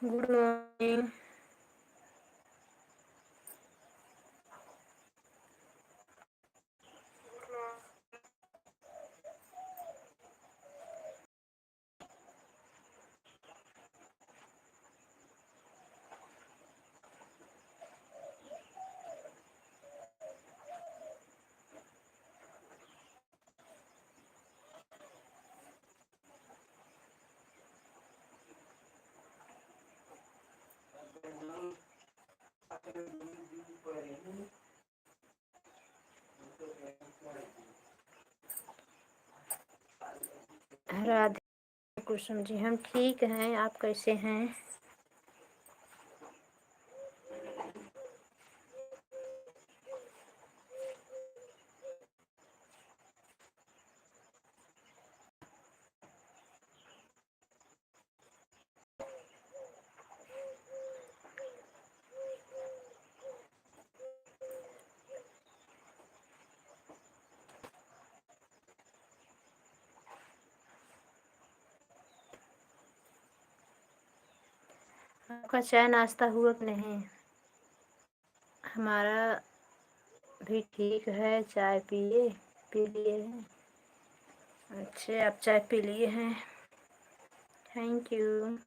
Good morning. Radhe Kusum ji, हम ठीक हैं, आप कैसे हैं? आपका चाय नाश्ता हुआ कि नहीं? हमारा भी ठीक है। चाय पी लिए हैं। अच्छा, आप चाय पी लिए हैं, थैंक यू।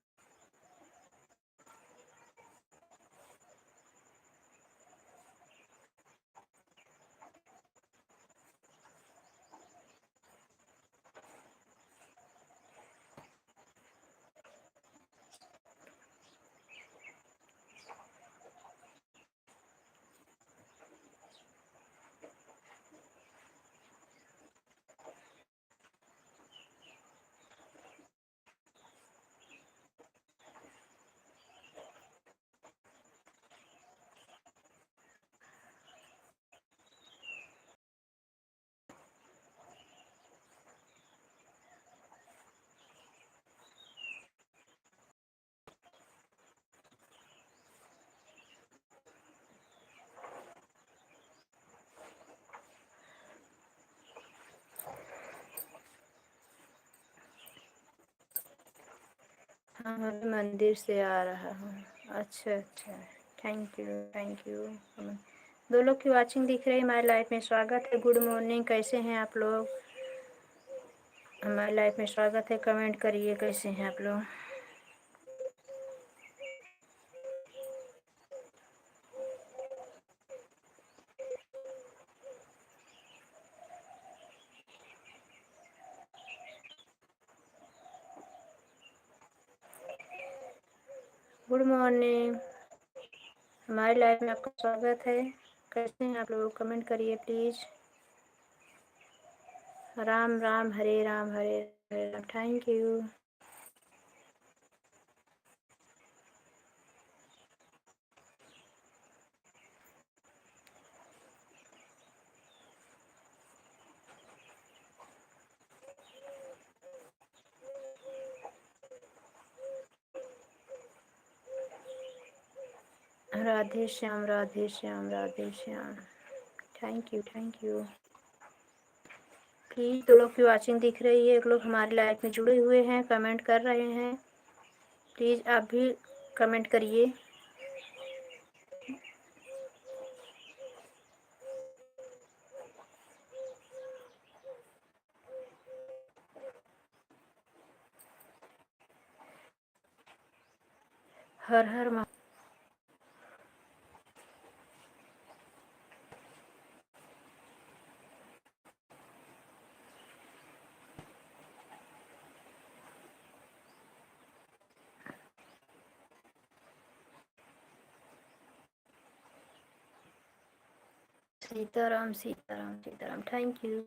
हाँ, मैं मंदिर से आ रहा हूँ। अच्छा अच्छा, थैंक यू थैंक यू। दो लोग की वाचिंग दिख रही है। हमारी लाइफ में स्वागत है। गुड मॉर्निंग, कैसे हैं आप लोग? हमारी लाइफ में स्वागत है। कमेंट करिए कैसे हैं आप लोग। गुड मॉर्निंग, हमारी लाइफ में आपका स्वागत है। कैसे हैं आप लोग? कमेंट करिए please. Ram Ram, Hare Ram Hare Ram. Thank you. Radhe Shyam Radhe Shyam Radhe Shyam. Thank you thank you. Please, दो लोग की वाचिंग दिख रही है। एक लोग हमारी लाइफ में जुड़े हुए हैं, कमेंट कर रहे हैं। प्लीज़ आप भी कमेंट करिए। हर हर सीताराम सीताराम सीताराम। Thank you.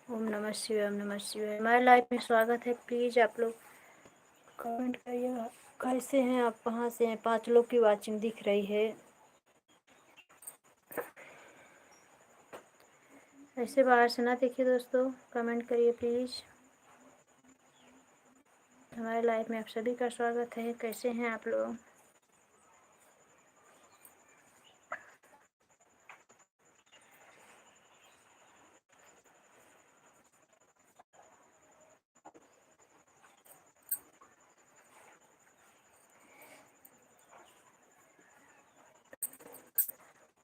ओम नमः शिवाय, ओम नमः शिवाय। हमारे लाइव में स्वागत है। प्लीज़ आप लोग कमेंट करिएगा कैसे हैं आप, कहाँ से हैं। 5 लोग की वाचिंग दिख रही है। ऐसे बाहर से ना देखिए दोस्तों, कमेंट करिए प्लीज़। हमारे लाइव में आप सभी का स्वागत है। कैसे हैं आप लोग?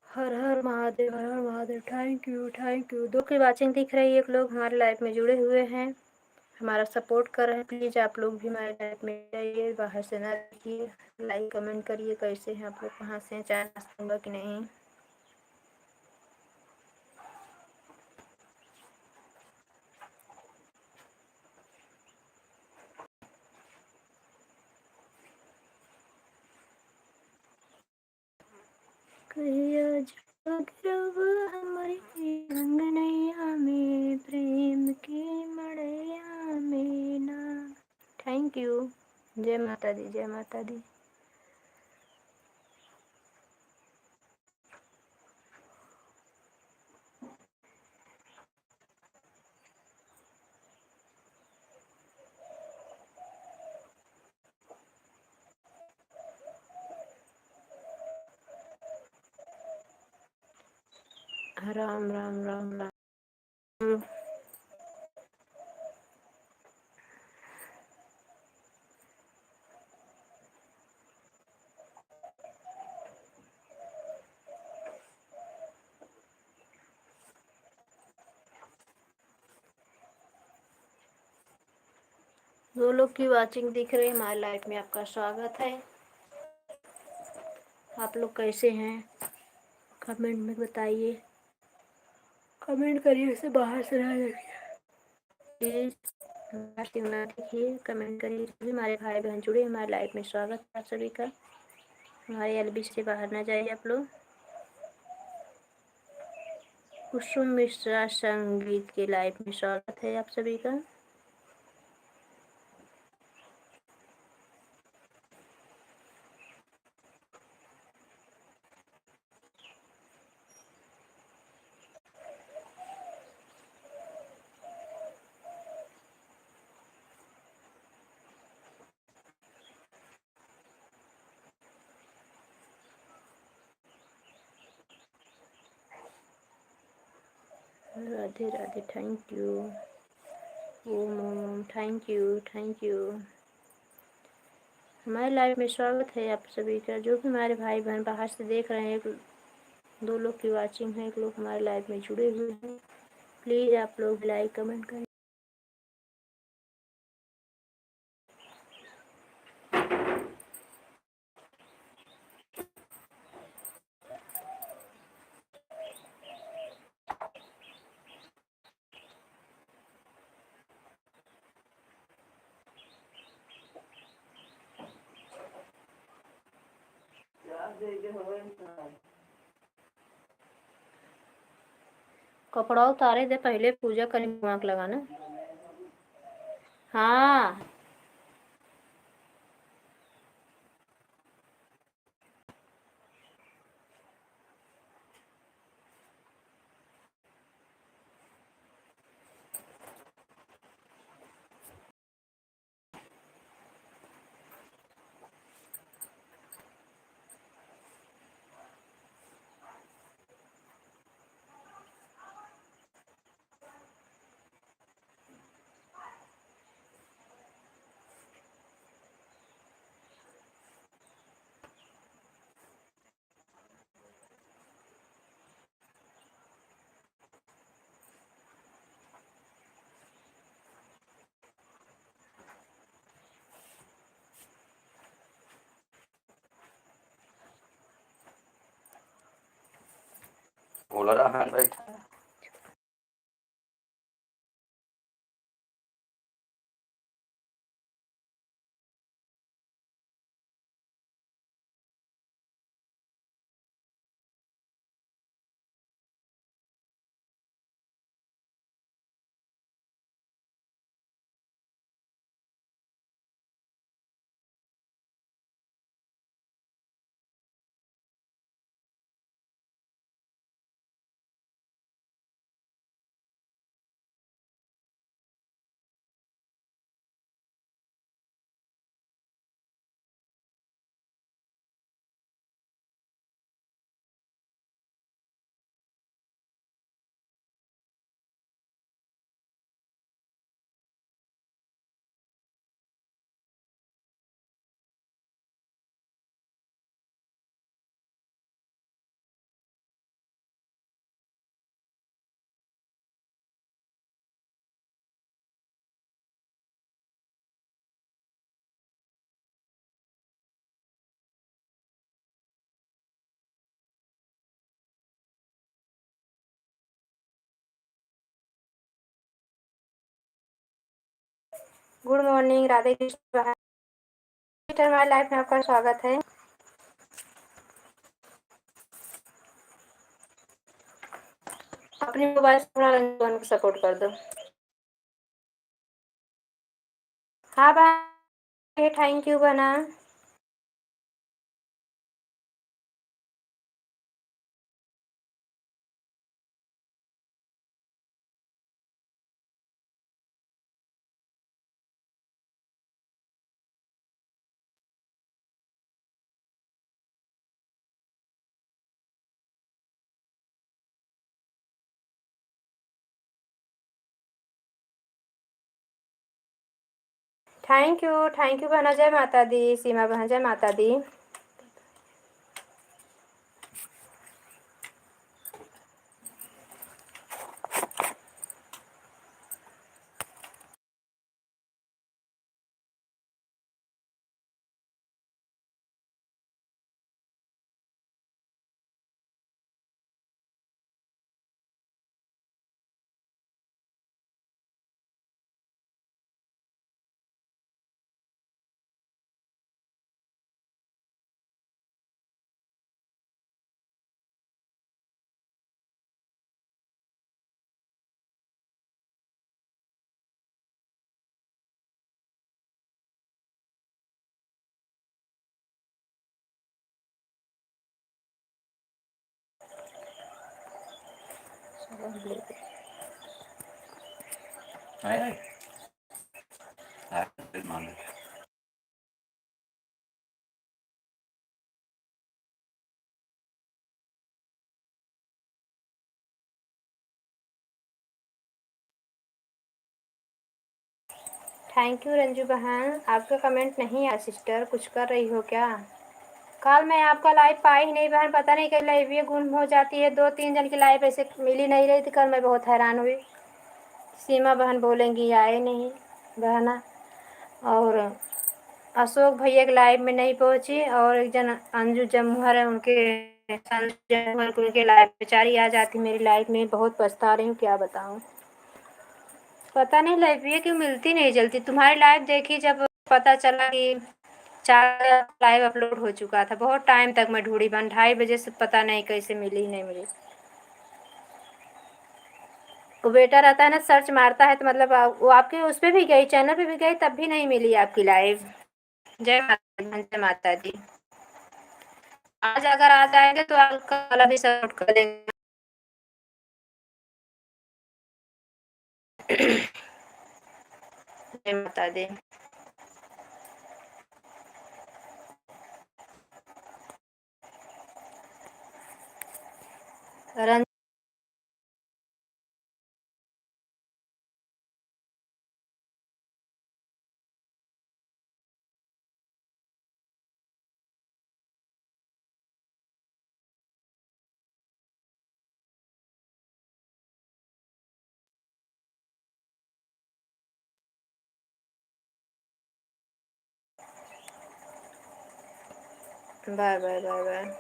हर हर महादेव, हर हर Mahadev. Thank you, thank you. 2 की वाचिंग दिख रही है। एक लोग हमारे लाइव में जुड़े हुए हैं, हमारा सपोर्ट कर रहे हैं। प्लीज़ आप लोग भी हमारे लाइव में जाइए, बाहर से ना देखिए। लाइक कमेंट करिए कैसे हैं आप लोग, कहाँ से हैं, चाय नाश्ता होगा कि नहीं। कहिया जागरब हमारी अंगनैया में, प्रेम की मड़ैया में ना। Thank you. जय माता दी, जय माता दी। राम राम राम राम। 2 लोग की वाचिंग दिख रही है। हमारे लाइफ में आपका स्वागत है। आप लोग कैसे हैं, कमेंट में बताइए। कमेंट करिए, उसे बाहर से ना देखिए प्लीज़। बाहर से ना देखिए, कमेंट करिए। सभी हमारे भाई बहन जुड़े हमारे लाइफ में, स्वागत है आप सभी का। हमारे एलबी से बाहर ना जाइए आप लोग। कुसुम मिश्रा संगीत के लाइव में स्वागत है आप सभी का। Radhe Radhe. Thank you. Om Om Om. Thank you, thank you. हमारे लाइव में स्वागत है आप सभी का। जो भी हमारे भाई बहन बाहर से देख रहे हैं, 2 लोग की वाचिंग है, 1 लोग हमारे लाइव में जुड़े हुए हैं। प्लीज़ आप लोग लाइक कमेंट करें। कपड़ा उतारे दे, पहले पूजा करें, दिमाग लगाना। हाँ। बोला रहा बैठा। Good morning, Radhe Krishna. हमारी लाइफ में आपका स्वागत है। अपनी मोबाइल से थोड़ा रंजन को सपोर्ट कर दो। हाँ भाई, थैंक यू बना। थैंक यू बहना। जय माता दी। सीमा बहन, जय माता दी। थैंक यू रंजू बहन। आपका कमेंट नहीं आया सिस्टर, कुछ कर रही हो क्या? कल मैं आपका लाइव पाई ही नहीं बहन, पता नहीं कहीं लाइव ये गुम हो जाती है। 2-3 जन की लाइव ऐसे मिल ही नहीं रही थी। कल मैं बहुत हैरान हुई। सीमा बहन बोलेंगी आए नहीं बहना, और अशोक भैया के लाइव में नहीं पहुंची, और एक जन अंजू जमुहर है, उनके जमुहर को उनके लाइव बेचारी आ जाती मेरी लाइव में। बहुत पछता रही हूँ, क्या बताऊँ। पता नहीं लाइव ये क्यों मिलती नहीं जल्दी। तुम्हारी लाइव देखी जब पता चला कि 4 लाइव अपलोड हो चुका था। बहुत टाइम तक मैं ढूंढी बहन, 2:30 बजे से पता नहीं कैसे मिली ही नहीं मिली। वो बेटा रहता है ना, सर्च मारता है तो मतलब वो आपके उस पर भी गई, चैनल पे भी गई, तब भी नहीं मिली आपकी लाइव। जय माता दी, जय माता दी। आज अगर आ जाएंगे तो आपका वाला भी सपोर्ट कर देंगे। जय माता दी। Run bye bye bye bye.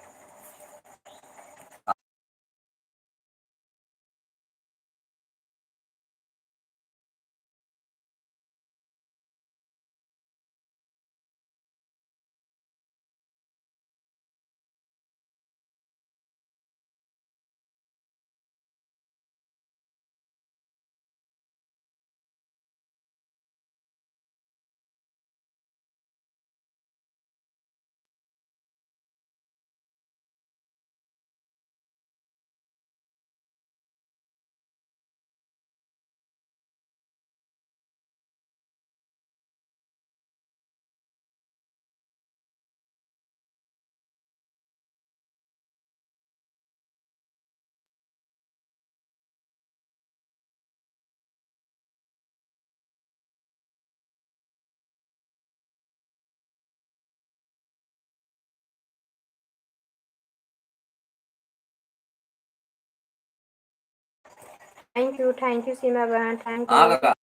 Thank you Seema बहन, थैंक यू।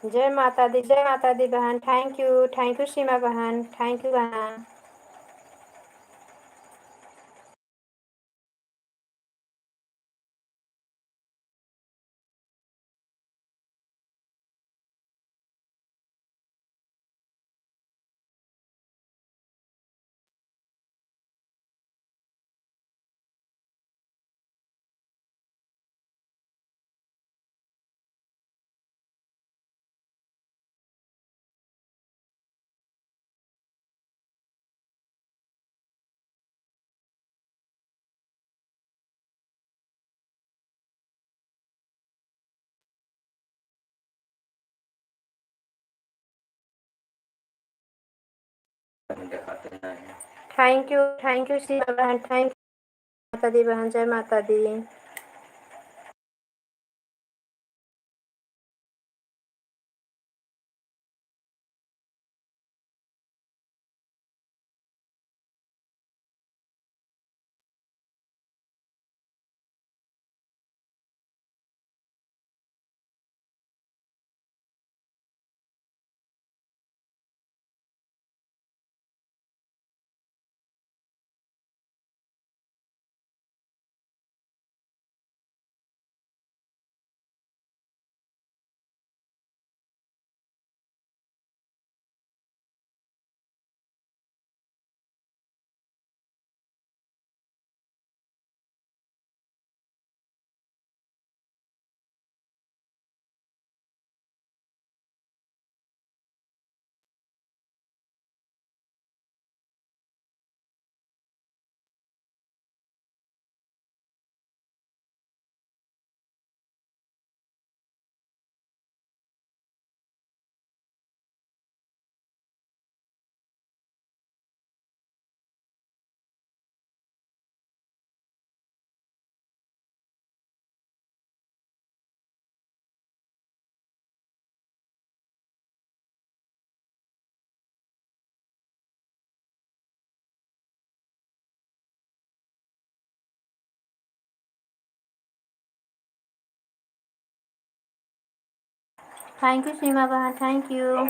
जय माता दी बहन। थैंक यू सीमा बहन, थैंक यू बहन। थैंक यू सीमा बहन, थैंक माता दी बहन। जय माता दी। थैंक यू सीमा बहन, थैंक यू।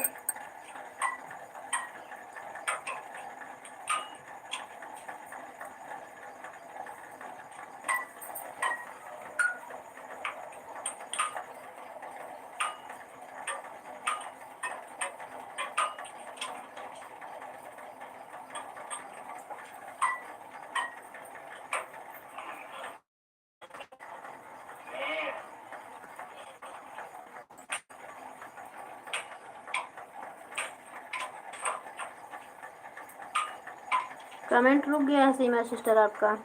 कमेंट रुक गया है सीमा सिस्टर आपका।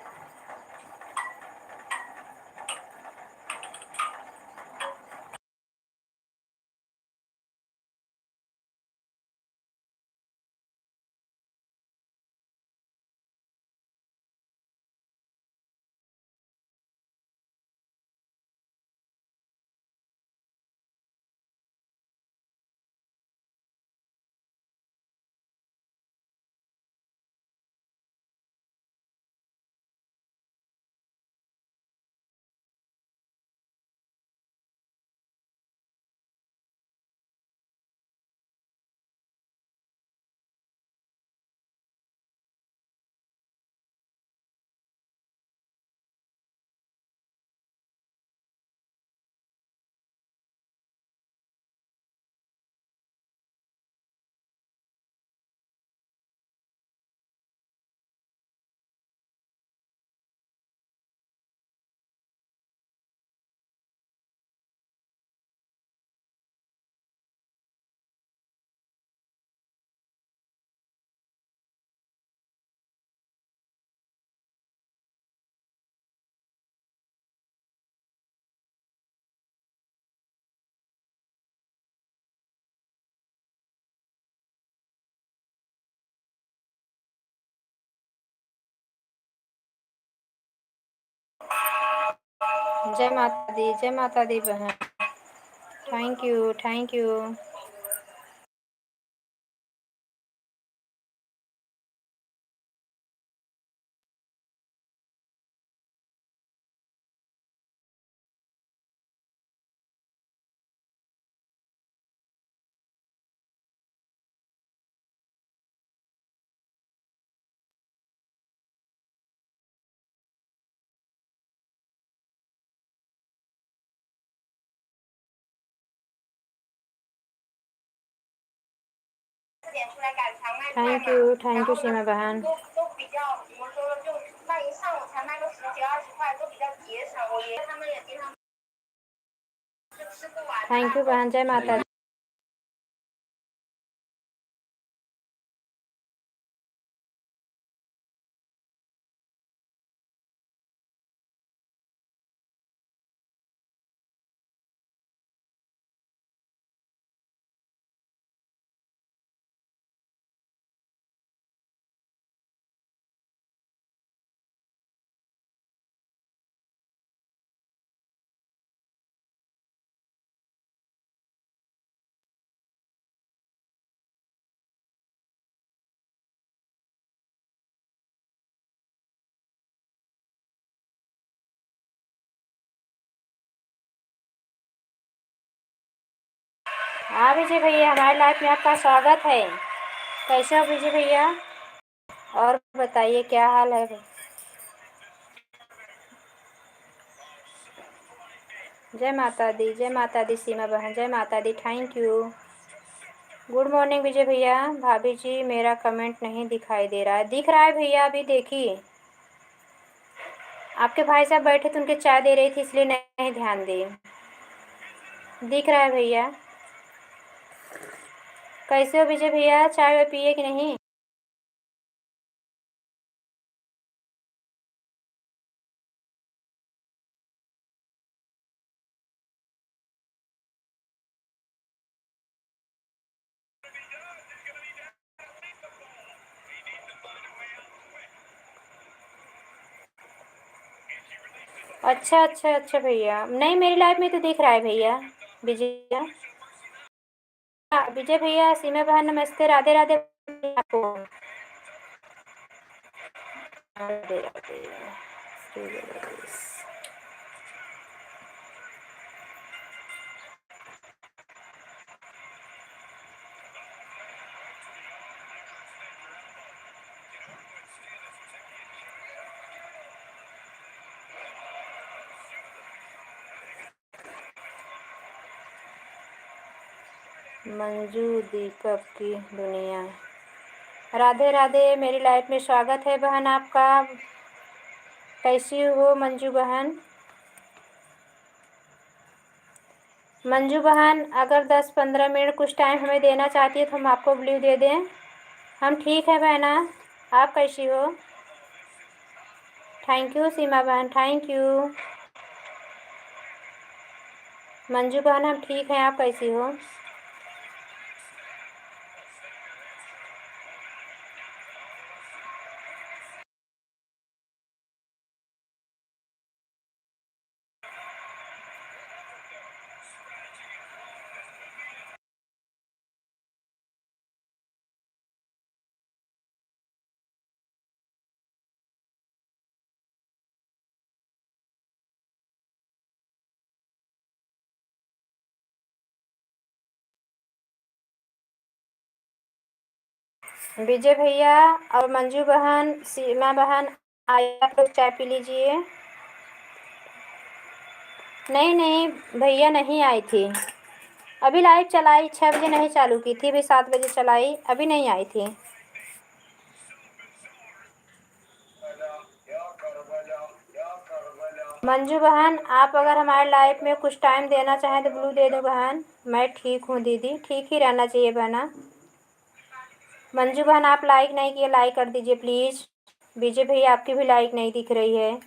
जय माता दी बहन। Thank you. Thank you Seema बहन। थैंक यू बहन, जय माता दी। हाँ विजय भैया, हमारे लाइफ में आपका स्वागत है। कैसे हो विजय भैया? और बताइए क्या हाल है? जय माता दी, जय माता दी सीमा बहन, जय माता दी। Thank you. Good morning Vijay भैया। भाभी जी मेरा कमेंट नहीं दिखाई दे रहा है। दिख रहा है भैया, अभी देखिए। आपके भाई साहब बैठे थे, उनके चाय दे रही थी, इसलिए नहीं ध्यान दी। दिख रहा है भैया। कैसे हो विजय भैया, चाय वाय पिए कि नहीं? अच्छा अच्छा अच्छा भैया, नहीं मेरी लाइफ में तो दिख रहा है भैया विजय। विजय भैया, सीमा बहन नमस्ते, राधे राधे आपको। राधे राधे। मंजू दीपक की दुनिया। राधे राधे, मेरी लाइफ में स्वागत है बहन आपका। कैसी हो मंजू बहन? मंजू बहन अगर 10-15 मिनट कुछ टाइम हमें देना चाहती है तो हम आपको ब्लू दे दें। हम ठीक है बहना, आप कैसी हो? थैंक यू सीमा बहन, थैंक यू। मंजू बहन हम ठीक हैं, आप कैसी हो? विजय भैया और मंजू बहन, सीमा बहन, आइए आप लोग चाय पी लीजिए। नहीं नहीं भैया नहीं आई थी, अभी लाइव चलाई 6 बजे, नहीं चालू की थी, अभी 7 बजे चलाई, अभी नहीं आई थी। मंजू बहन आप अगर हमारे लाइफ में कुछ टाइम देना चाहें तो ब्लू दे दो बहन। मैं ठीक हूँ दीदी, ठीक ही रहना चाहिए बहना। मंजू बहन आप लाइक नहीं किए, लाइक कर दीजिए प्लीज़। विजय भैया आपकी भी लाइक नहीं दिख रही है।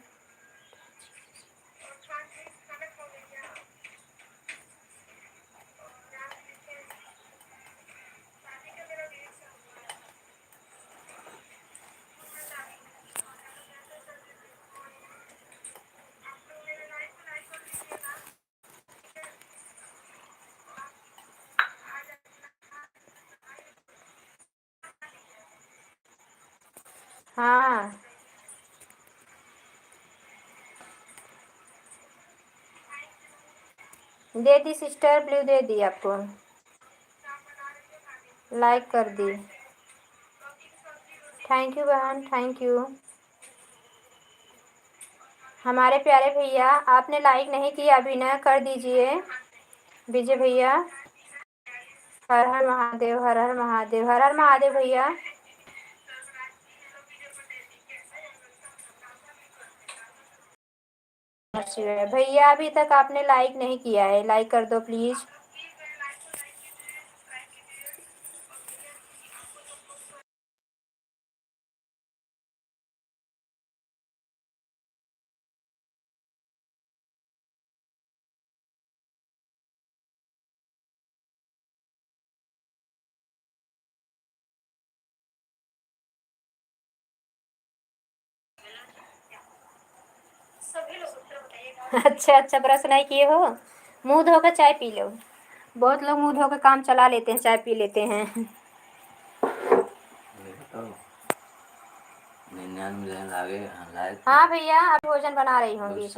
हाँ दे दी सिस्टर, ब्लू दे दी आपको, लाइक कर दी। थैंक यू बहन, थैंक यू। हमारे प्यारे भैया आपने लाइक नहीं किया, अभी ना कर दीजिए विजय भैया। हर हर महादेव, हर हर महादेव, हर हर महादेव भैया। भैया अभी तक आपने लाइक नहीं किया है, लाइक कर दो प्लीज। अच्छा अच्छा, ब्रश नहीं किए हो? मुंह धोकर चाय पी लो। बहुत लोग मुंह धोकर काम चला लेते हैं, चाय पी लेते हैं। हाँ भैया, अब भोजन बना रही होंगी।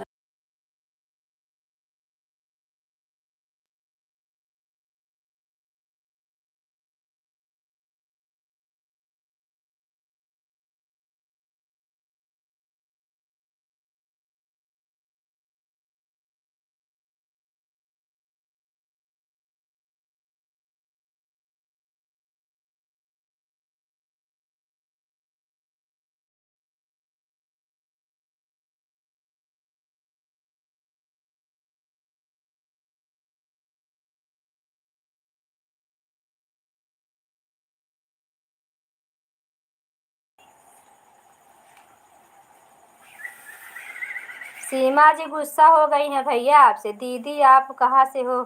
सीमा जी गुस्सा हो गई हैं भैया आपसे। दीदी आप कहाँ से हो?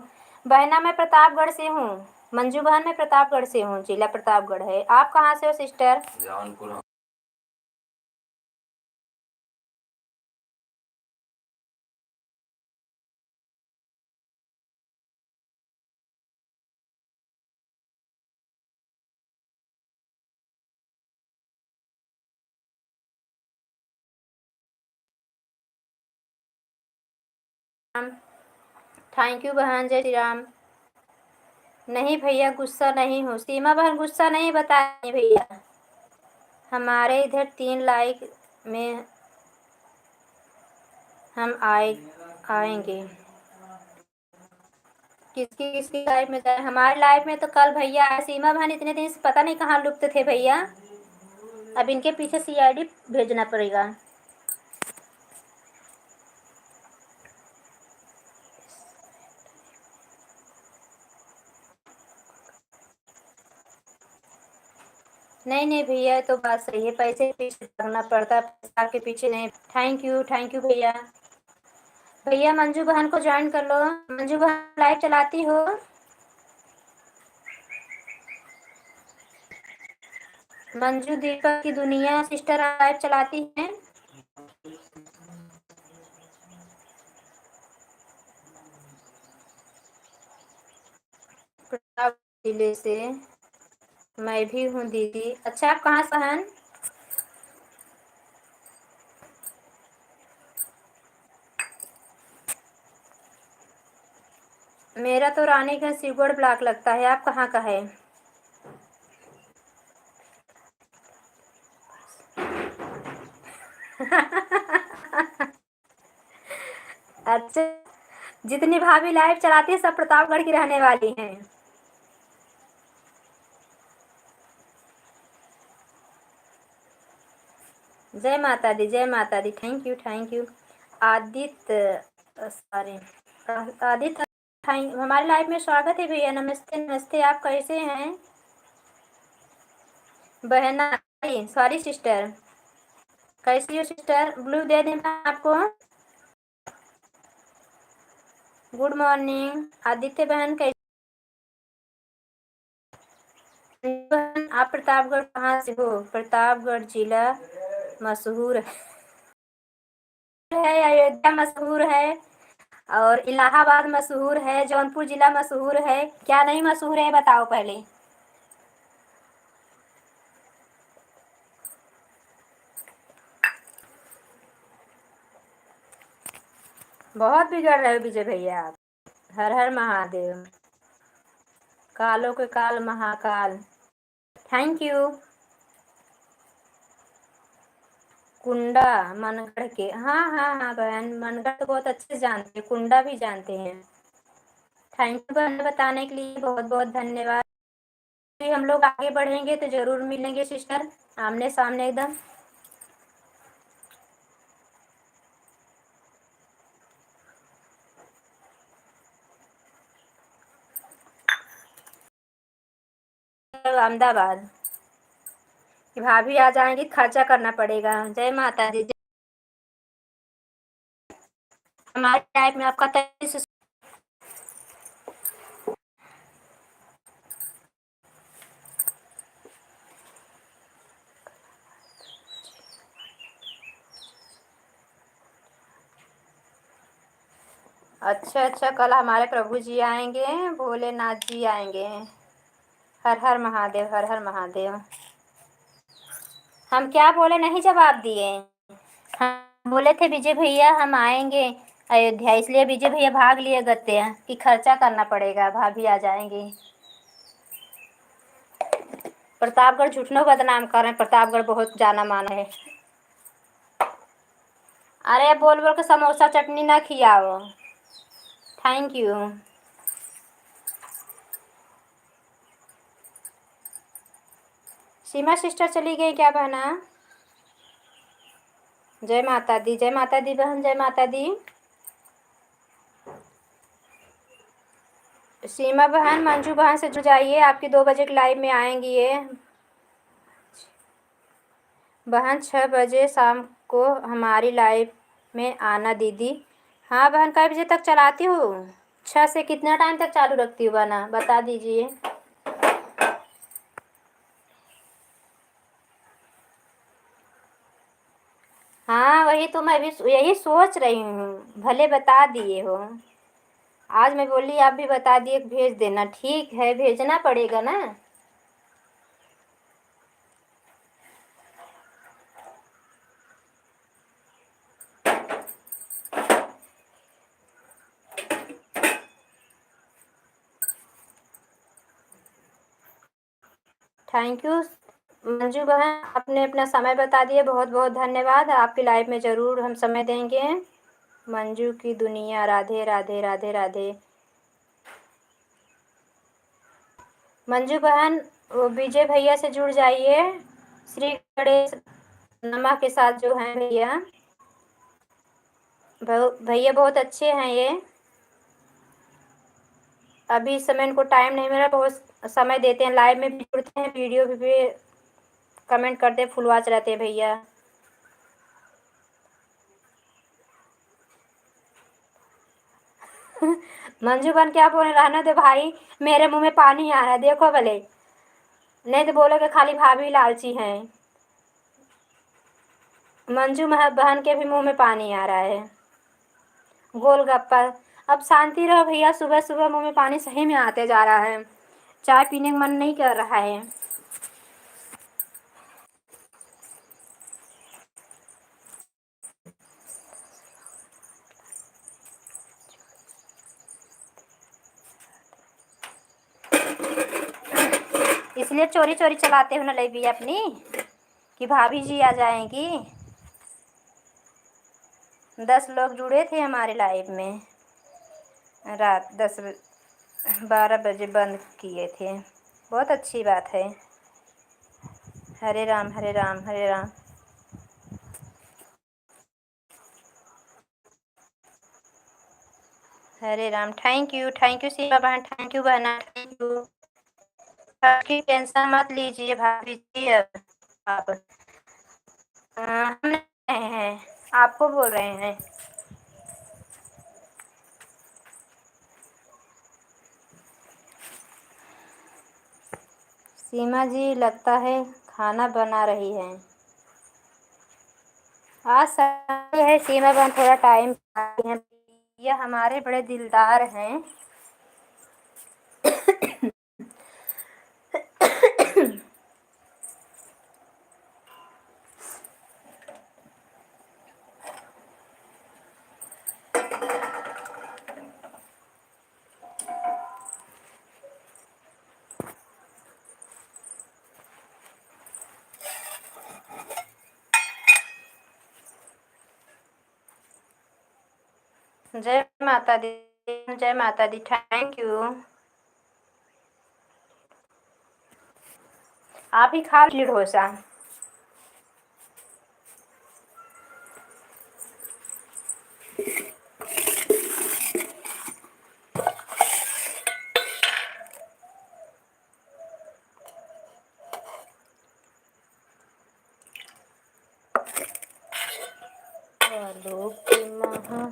बहना मैं प्रतापगढ़ से हूँ। मंजू बहन मैं प्रतापगढ़ से हूँ, जिला प्रतापगढ़ है। आप कहाँ से हो सिस्टर? जौनपुर। थैंक यू बहन, जय श्री राम। नहीं भैया गुस्सा नहीं हूँ। सीमा बहन गुस्सा नहीं बताए भैया। हमारे इधर 3 लाइक में हम आएंगे। किसकी किसकी लाइफ में जाए? हमारे लाइफ में तो कल भैया आए। सीमा बहन इतने दिन से पता नहीं कहाँ लुप्त थे भैया। अब इनके पीछे सीआईडी भेजना पड़ेगा। नहीं नहीं भैया, तो बात सही है, पैसे के पीछे भागना पड़ता है, पैसा के पीछे नहीं। थैंक यू भैया। भैया मंजू बहन को ज्वाइन कर लो। मंजू बहन लाइव चलाती हो? मंजू दीपक की दुनिया सिस्टर लाइव चलाती हैं। प्रताप जिले से मैं भी हूँ दीदी। अच्छा, आप कहाँ से हैं? मेरा तो रानीगंज शिवगढ़ ब्लॉक लगता है। आप कहाँ का है? अच्छा, जितनी भाभी लाइव चलाती है सब प्रतापगढ़ की रहने वाली हैं। जय माता दी, जय माता दी। Thank you. Aditya, sorry Aditya, हमारे लाइव में स्वागत है भैया। नमस्ते नमस्ते, आप कैसे हैं? बहना, सॉरी सिस्टर, कैसी हो सिस्टर? ब्लू दे दें आपको? गुड मॉर्निंग आदित्य बहन, कैसी बहन? आप प्रतापगढ़ कहाँ से हो? प्रतापगढ़ जिला मशहूर है, अयोध्या मशहूर है, और इलाहाबाद मशहूर है, जौनपुर जिला मशहूर है। क्या नहीं मशहूर है बताओ पहले। बहुत बिगड़ रहे हो विजय भैया आप। हर हर महादेव, कालों के काल महाकाल। Thank you. कुंडा मनगढ़ के? हाँ हाँ हाँ बहन, मनगढ़ तो बहुत अच्छे से जानते हैं, कुंडा भी जानते हैं। थैंक यू बहन, बताने के लिए बहुत बहुत धन्यवाद। भी हम लोग आगे बढ़ेंगे तो जरूर मिलेंगे सिस्टर, आमने सामने एकदम। अहमदाबाद कि भाभी आ जाएंगी, खर्चा करना पड़ेगा। जय माता दी। हमारे टाइप में आपका 23। अच्छा अच्छा, कल हमारे प्रभु जी आएंगे, भोलेनाथ जी आएंगे। हर हर महादेव, हर हर महादेव। हम क्या बोले, नहीं जवाब दिए। हम बोले थे विजय भैया हम आएंगे अयोध्या, इसलिए विजय भैया भाग लिए गत्ते हैं कि खर्चा करना पड़ेगा, भाभी आ जाएंगी। प्रतापगढ़ झूठनों बदनाम कर रहे हैं, प्रतापगढ़ बहुत जाना माना है। अरे बोल बोल के समोसा चटनी ना खियाओ। Thank you. सीमा सिस्टर चली गई क्या बहना? जय माता दी, जय माता दी बहन, जय माता दी। सीमा बहन, मंजू बहन से जुड़ जाइए, आपकी 2 बजे की लाइव में आएंगी ये बहन। 6 बजे शाम को हमारी लाइव में आना दीदी। हाँ बहन, कई बजे तक चलाती हूँ? 6 से कितना टाइम तक चालू रखती हूँ बहना, बता दीजिए। हाँ वही तो मैं भी यही सोच रही हूँ, भले बता दिए हो। आज मैं बोली आप भी बता दिए, भेज देना। ठीक है, भेजना पड़ेगा ना। थैंक यू मंजू बहन, आपने अपना समय बता दिया, बहुत बहुत धन्यवाद। आपकी लाइव में ज़रूर हम समय देंगे। मंजू की दुनिया, राधे राधे राधे राधे। मंजू बहन विजय भैया से जुड़ जाइए, श्री गणेश नमा के साथ जो हैं भैया। भैया बहुत अच्छे हैं ये। अभी इस समय इनको टाइम नहीं मिला, बहुत समय देते हैं, लाइव में भी जुड़ते हैं, वीडियो भी कमेंट करते हैं, फुल वॉच रहते हैं भैया। मंजू बहन क्या बोले, रहने दे भाई, मेरे मुंह में पानी आ रहा है, देखो भले, नहीं तो बोलोगे खाली भाभी लालची हैं। मंजू बहन के भी मुंह में पानी आ रहा है। गोलगप्पा। अब शांति रहो भैया, सुबह सुबह मुंह में पानी सही में आते जा रहा है, चाय पीने का मन नहीं कर रहा है। इसलिए चोरी चोरी चलाते हो ना लाइव भी अपनी, कि भाभी जी आ जाएंगी। 10 लोग जुड़े थे हमारे लाइव में, रात 12 बजे बंद किए थे। बहुत अच्छी बात है। हरे राम हरे राम हरे राम। हरे राम। थैंक यू सीमा बहन, थैंक यू बहना, थैंक यू। आपकी टेंशन मत लीजिए भाभी जी। अब आप हम नहीं हैं, आपको बोल रहे हैं। सीमा जी लगता है खाना बना रही हैं। आज संडे है सीमा बहन, थोड़ा टाइम है। ये हमारे बड़े दिलदार हैं। जय माता दी, जय माता दी, थैंक यू। आप ही खा लीजिए डोसा। आलू की महा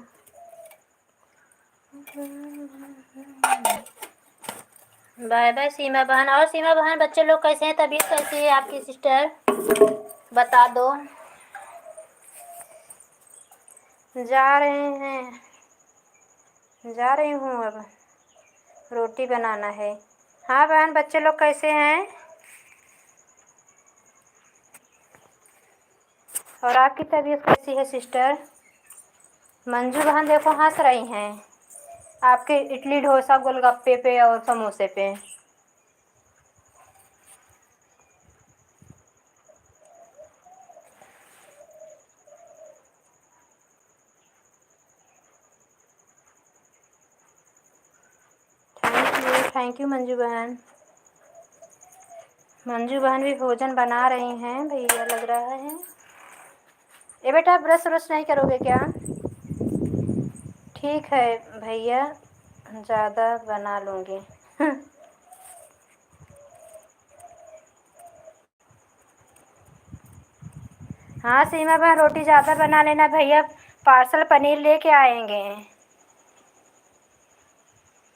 बाय बाय सीमा बहन। और सीमा बहन बच्चे लोग कैसे हैं, तबीयत कैसी है आपकी सिस्टर, बता दो। जा रहे हैं, जा रही हूँ अब, रोटी बनाना है। हाँ बहन, बच्चे लोग कैसे हैं? और आपकी तबीयत कैसी है सिस्टर? मंजू बहन देखो हंस रही हैं आपके इडली डोसा गोलगप्पे पे और समोसे पे। थैंक यू मंजू बहन। मंजू बहन भी भोजन बना रही हैं भैया, लग रहा है। ए बेटा, ब्रश व्रश नहीं करोगे क्या? ठीक है भैया, ज़्यादा बना लूँगी। हाँ सीमा बहन, रोटी ज़्यादा बना लेना भैया, पार्सल पनीर लेके आएंगे।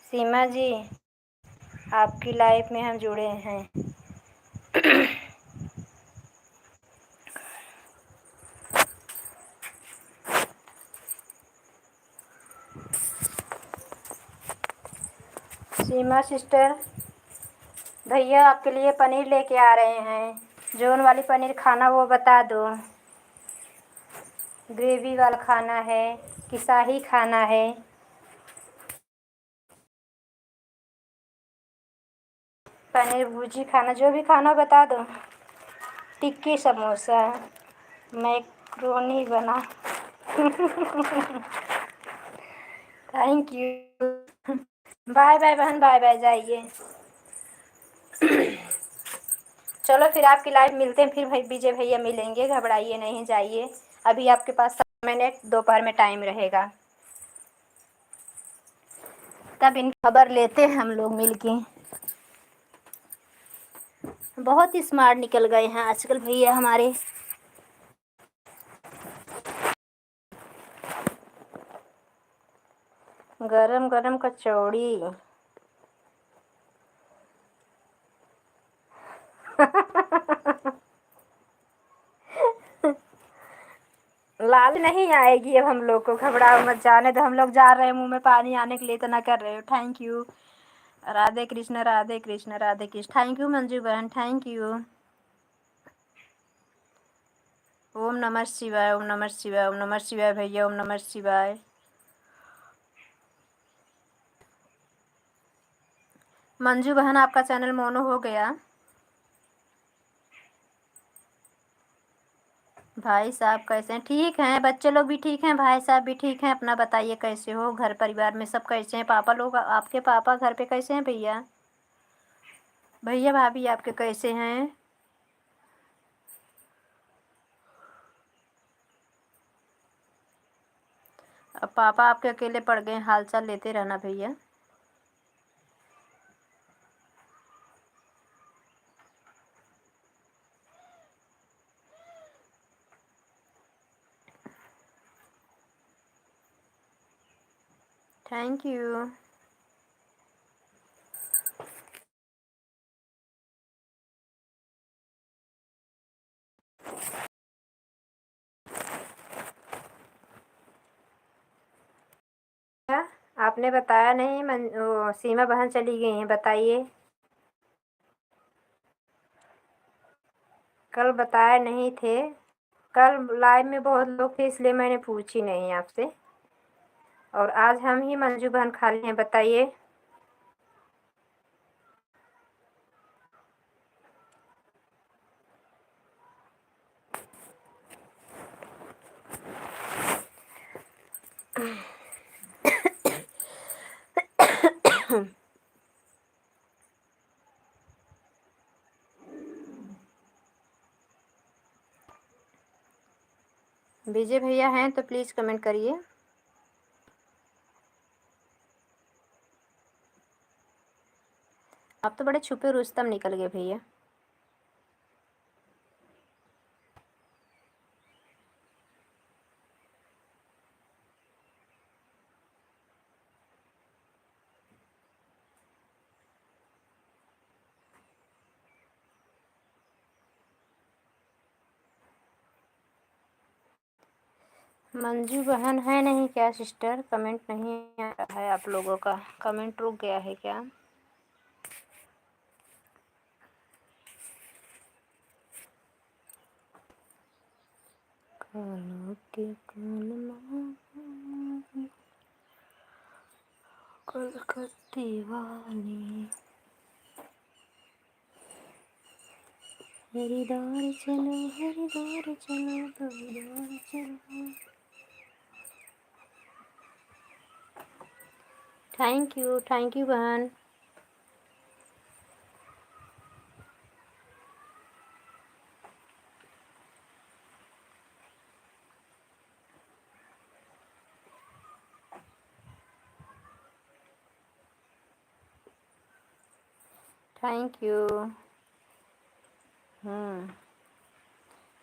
सीमा जी, आपकी लाइफ में हम जुड़े हैं। सीमा सिस्टर, भैया आपके लिए पनीर लेके आ रहे हैं। जोन वाली पनीर खाना वो बता दो, ग्रेवी वाला खाना है कि शाही खाना है? पनीर भुर्जी खाना, जो भी खाना बता दो। टिक्की, समोसा, मैक्रोनी बना। Thank you. बाय बाय बहन, बाय बाय, जाइए। चलो फिर आपकी लाइव मिलते हैं, फिर भाई विजय भैया मिलेंगे, घबराइए नहीं, जाइए। अभी आपके पास 7 मिनट दोपहर में टाइम रहेगा, तब इन खबर लेते हैं हम लोग मिलके। बहुत ही स्मार्ट निकल गए हैं आजकल भैया हमारे। गरम गरम कचौड़ी। लाल नहीं आएगी अब हम लोग को, घबराओ मत, जाने दो, हम लोग जा रहे हैं, मुंह में पानी आने के लिए इतना कर रहे हो। Thank you. Radhe Krishna, Radhe Krishna, Radhe Krishna. Thank you Manju बहन, थैंक यू। ओम नमः शिवाय, ओम नमः शिवाय, ओम नमः शिवाय भैया, ओम नमः शिवाय। मंजू बहन, आपका चैनल मोनो हो गया। भाई साहब कैसे हैं? ठीक हैं, बच्चे लोग भी ठीक हैं, भाई साहब भी ठीक हैं। अपना बताइए कैसे हो, घर परिवार में सब कैसे हैं? पापा लोग, आपके पापा घर पे कैसे हैं भैया? भैया भाभी आपके कैसे हैं? अब पापा आपके अकेले पड़ गए, हाल चाल लेते रहना भैया। Thank you. आपने बताया नहीं, सीमा बहन चली गई हैं, बताइए। कल बताए नहीं थे, कल लाइव में बहुत लोग थे, इसलिए मैंने पूछी नहीं आपसे। और आज हम ही मंजू बहन खाली हैं, बताइए। विजय भैया हैं तो प्लीज़ कमेंट करिए। आप तो बड़े छुपे रुस्तम निकल गए भैया। मंजू बहन है नहीं क्या सिस्टर? कमेंट नहीं आ रहा है आप लोगों का, कमेंट रुक गया है क्या? कलकत्ती वाली हरिद्वार चलो, हरिद्वार चलो, हरिद्वार चलो। थैंक यू बहन। Thank you.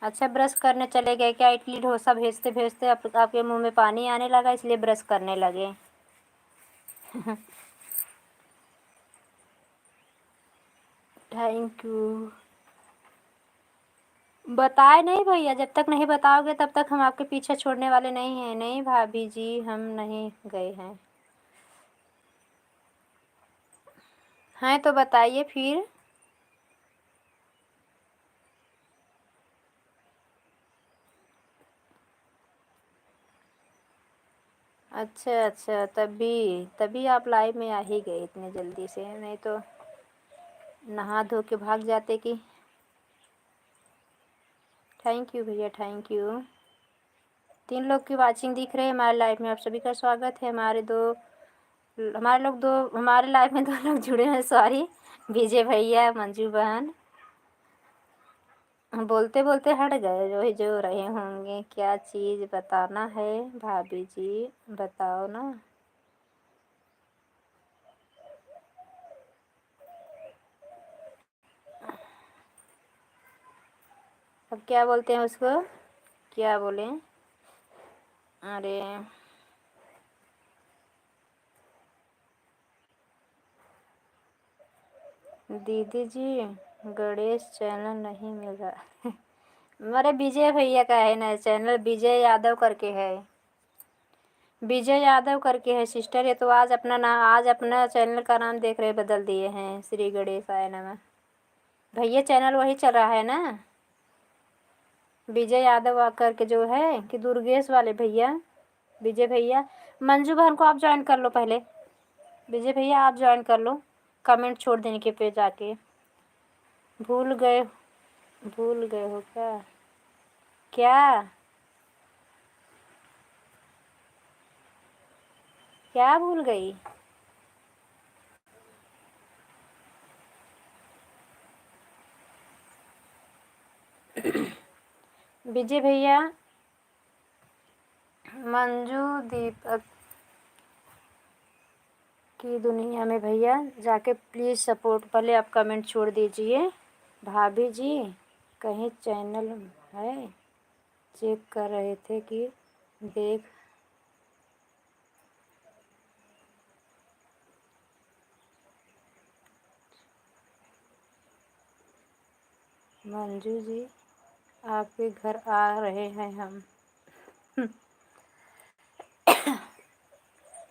अच्छा, ब्रश करने चले गए क्या? इडली डोसा भेजते भेजते आपके मुंह में पानी आने लगा, इसलिए ब्रश करने लगे। Thank you. बताए नहीं भैया, जब तक नहीं बताओगे तब तक हम आपके पीछे छोड़ने वाले नहीं हैं। नहीं भाभी जी, हम नहीं गए हैं। हैं तो बताइए फिर। अच्छा अच्छा, तभी तभी आप लाइव में आ ही गए इतने जल्दी से, नहीं तो नहा धो के भाग जाते कि। थैंक यू भैया, थैंक यू। 3 लोग की वाचिंग दिख रही है हमारे लाइव में, आप सभी का स्वागत है। हमारे लाइव में 2 लोग जुड़े हैं, सॉरी, विजय भैया, मंजू बहन। बोलते बोलते हट गए, जो रहे होंगे। क्या चीज़ बताना है भाभी जी, बताओ ना। अब क्या बोलते हैं उसको, क्या बोलें? अरे दीदी जी, गणेश चैनल नहीं मिल रहा। अरे विजय भैया का है ना चैनल, विजय यादव करके है। विजय यादव करके है सिस्टर। ये तो आज अपना चैनल का नाम देख रहे बदल दिए हैं, श्री गणेशाय नमः। भैया चैनल वही चल रहा है ना, विजय यादव करके जो है, कि दुर्गेश वाले भैया, विजय भैया। मंजू बहन को आप ज्वाइन कर लो पहले, विजय भैया आप ज्वाइन कर लो, कमेंट छोड़ देने के पे जाके। भूल गए हो क्या? क्या क्या भूल गई? विजय भैया, मंजू दीपक की दुनिया में भैया जाके प्लीज़ सपोर्ट, पहले आप कमेंट छोड़ दीजिए। भाभी जी कहीं चैनल है, चेक कर रहे थे कि देख। मंजू जी आपके घर आ रहे हैं हम।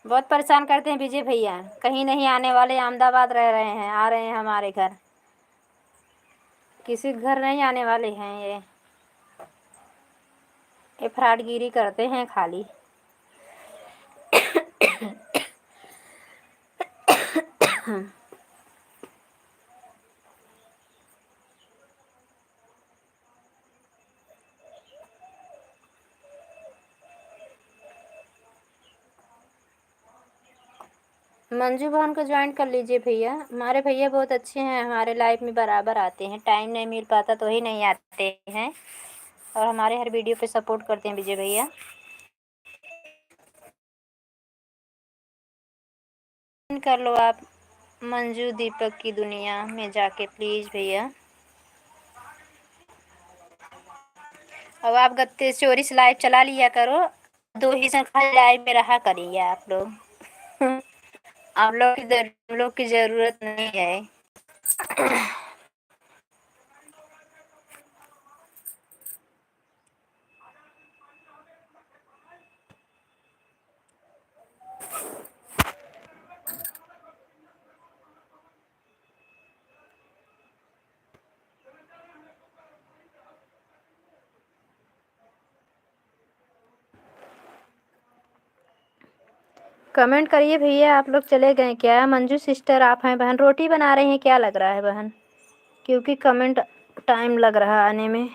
बहुत परेशान करते हैं विजय भैया, कहीं नहीं आने वाले, अहमदाबाद रह रहे हैं, आ रहे हैं हमारे घर। किसी घर नहीं आने वाले हैं ये फ्रॉडगिरी करते हैं खाली। मंजू बहन को ज्वाइन कर लीजिए भैया, हमारे भैया बहुत अच्छे हैं, हमारे लाइफ में बराबर आते हैं। टाइम नहीं मिल पाता तो ही नहीं आते हैं। और हमारे हर वीडियो पे सपोर्ट करते हैं विजय भैया। कर लो आप मंजू दीपक की दुनिया में जाके प्लीज़ भैया। अब आप गत्ते चोरी से लाइव चला लिया करो, 2 ही संख्या लाइव में रहा करिए आप लोग। आप लोग की ज़रूरत नहीं है। कमेंट करिए भैया। आप लोग चले गए क्या? मंजू सिस्टर आप हैं बहन? रोटी बना रही हैं क्या लग रहा है बहन? क्योंकि कमेंट टाइम लग रहा है आने में।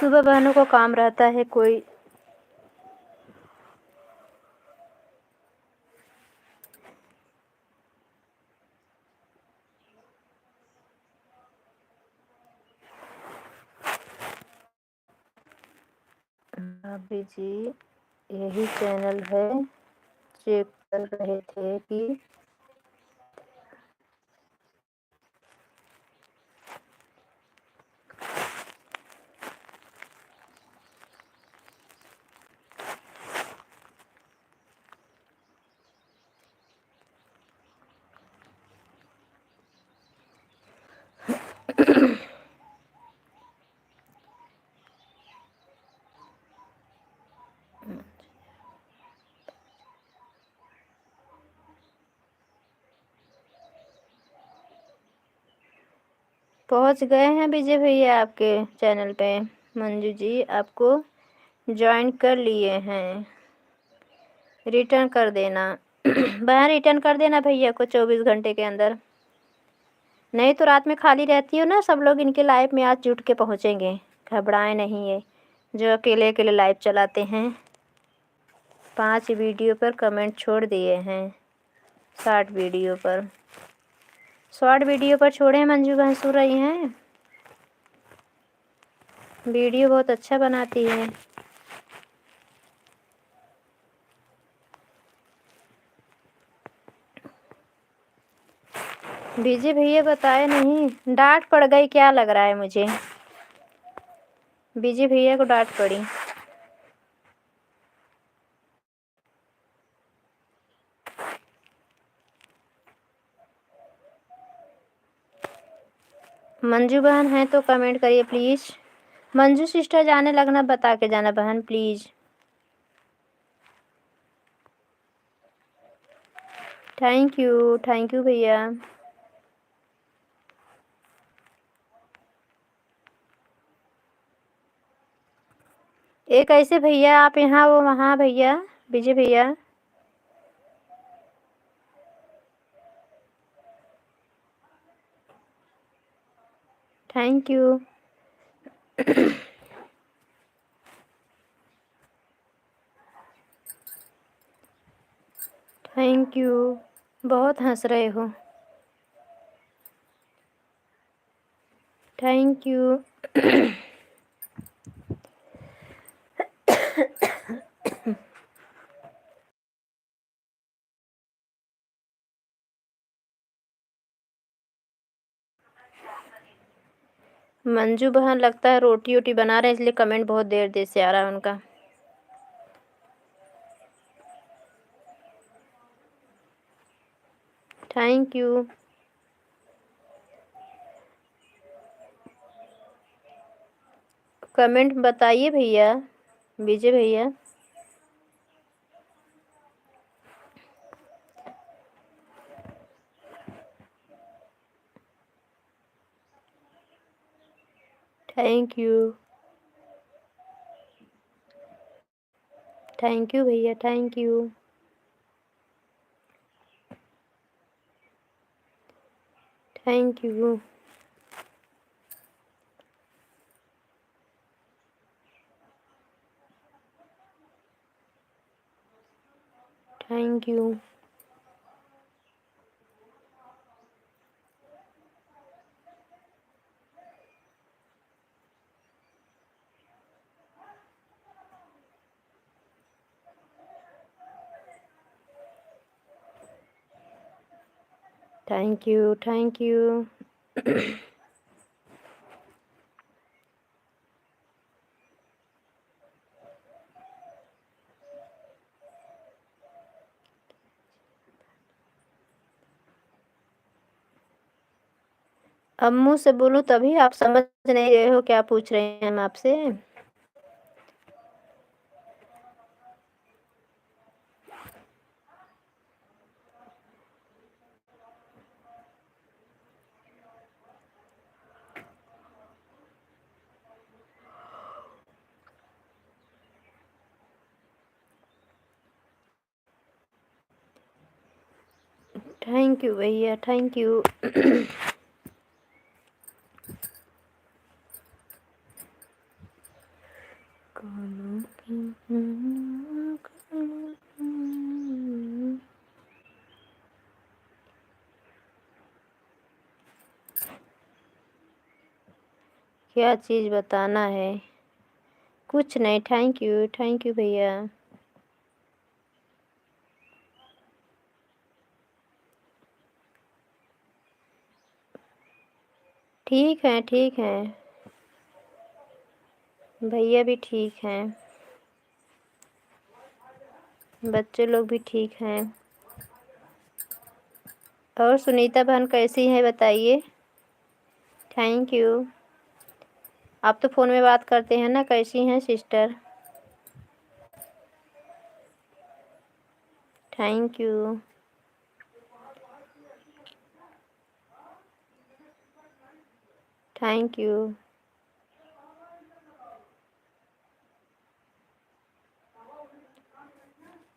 सुबह बहनों को काम रहता है कोई। भाभी जी यही चैनल है, चेक कर रहे थे कि पहुंच गए हैं विजय भैया आपके चैनल पे। मंजू जी आपको ज्वाइन कर लिए हैं, रिटर्न कर देना। बहन रिटर्न कर देना भैया को 24 घंटे के अंदर। नहीं तो रात में खाली रहती हो ना, सब लोग इनके लाइव में आज जुट के पहुँचेंगे। घबराएं नहीं है जो अकेले अकेले लाइव चलाते हैं। 5 वीडियो पर कमेंट छोड़ दिए हैं, 60 वीडियो पर। शॉर्ट वीडियो पर छोड़े मंजू बहन सुन रही हैं? वीडियो बहुत अच्छा बनाती है। विजय भैया बताए नहीं, डांट पड़ गई क्या लग रहा है मुझे? विजय भैया को डांट पड़ी। मंजू बहन है तो कमेंट करिए प्लीज़। मंजू सिस्टर जाने लगना बता के जाना बहन प्लीज़। थैंक यू भैया। एक ऐसे भैया आप यहाँ वो वहाँ भैया, विजय भैया। Thank you. Thank you. बहुत हंस रहे हो। Thank you. मंजू बहन लगता है रोटी वोटी बना रहे हैं, इसलिए कमेंट बहुत देर देर से आ रहा है उनका। Thank you. कमेंट बताइए भैया, विजय भैया। Thank you. थैंक यू भैया, thank you. Thank you. Thank you. Thank you, thank you. अब मुँह से बोलूँ तभी आप समझ नहीं रहे हो क्या पूछ रहे हैं हम आपसे। थैंक यू भैया, थैंक यू। क्या चीज़ बताना है? कुछ नहीं। थैंक यू भैया। ठीक है, ठीक है। भैया भी ठीक हैं, बच्चे लोग भी ठीक हैं। और सुनीता बहन कैसी हैं बताइए? Thank you. आप तो फ़ोन में बात करते हैं ना, कैसी हैं sister? Thank you. Thank you.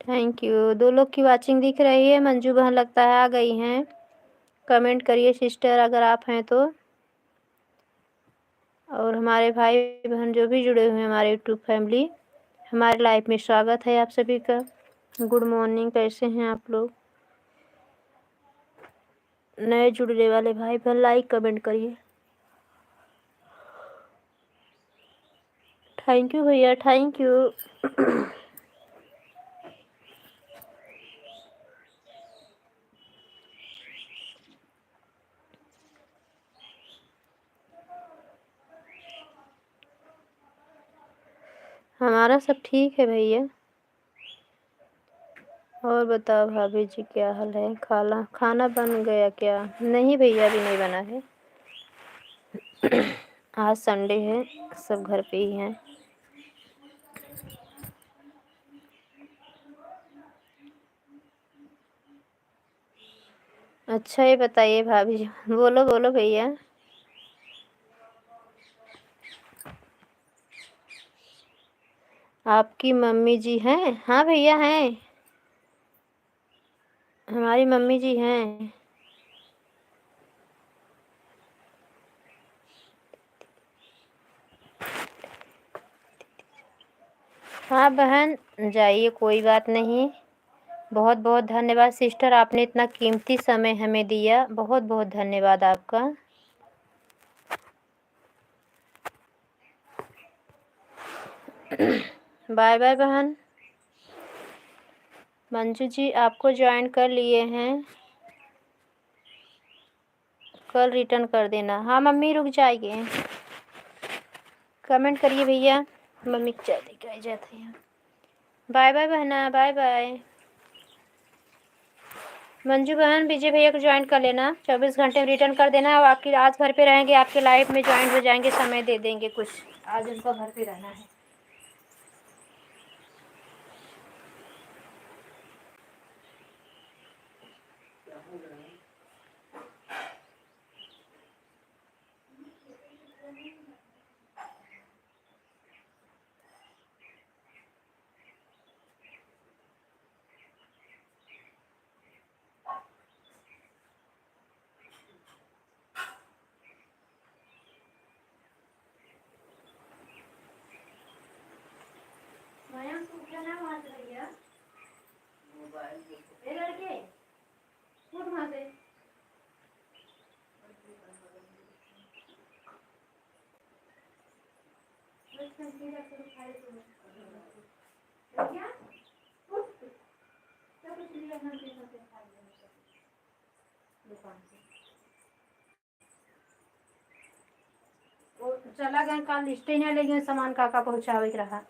Thank you. 2 लोग की वाचिंग दिख रही है। मंजू बहन लगता है आ गई हैं। कमेंट करिए सिस्टर अगर आप हैं तो। और हमारे भाई बहन जो भी जुड़े हुए हैं हमारे यूट्यूब फैमिली, हमारे लाइफ में स्वागत है आप सभी का। गुड मॉर्निंग, कैसे हैं आप लोग? नए जुड़ने वाले भाई बहन लाइक कमेंट करिए। थैंक यू भैया, थैंक यू। हमारा सब ठीक है भैया। और बताओ भाभी जी क्या हाल है? खाना बन गया क्या? नहीं भैया, अभी नहीं बना है। आज संडे है, सब घर पे ही हैं। अच्छा ये बताइए भाभी जी, बोलो बोलो भैया। आपकी मम्मी जी हैं? हाँ भैया हैं, हमारी मम्मी जी हैं। हाँ बहन, जाइए, कोई बात नहीं। बहुत बहुत धन्यवाद सिस्टर, आपने इतना कीमती समय हमें दिया, बहुत बहुत धन्यवाद आपका। बाय बाय बहन। मंजू जी आपको ज्वाइन कर लिए हैं, कल रिटर्न कर देना। हाँ मम्मी रुक जाइए, कमेंट करिए भैया। मम्मी चाय दे के जाते हैं। बाय बाय बहना, बाय बाय। मंजू बहन विजय भैया को ज्वाइन कर लेना, 24 घंटे में रिटर्न कर देना। और आपकी आज घर पे रहेंगे, आपके लाइफ में ज्वाइन हो जाएंगे, समय दे देंगे कुछ। आज उनको घर पे रहना है। वो चला गया कल लिस्ट ही नहीं लेकिन सामान काका पहुँचावे के रहा।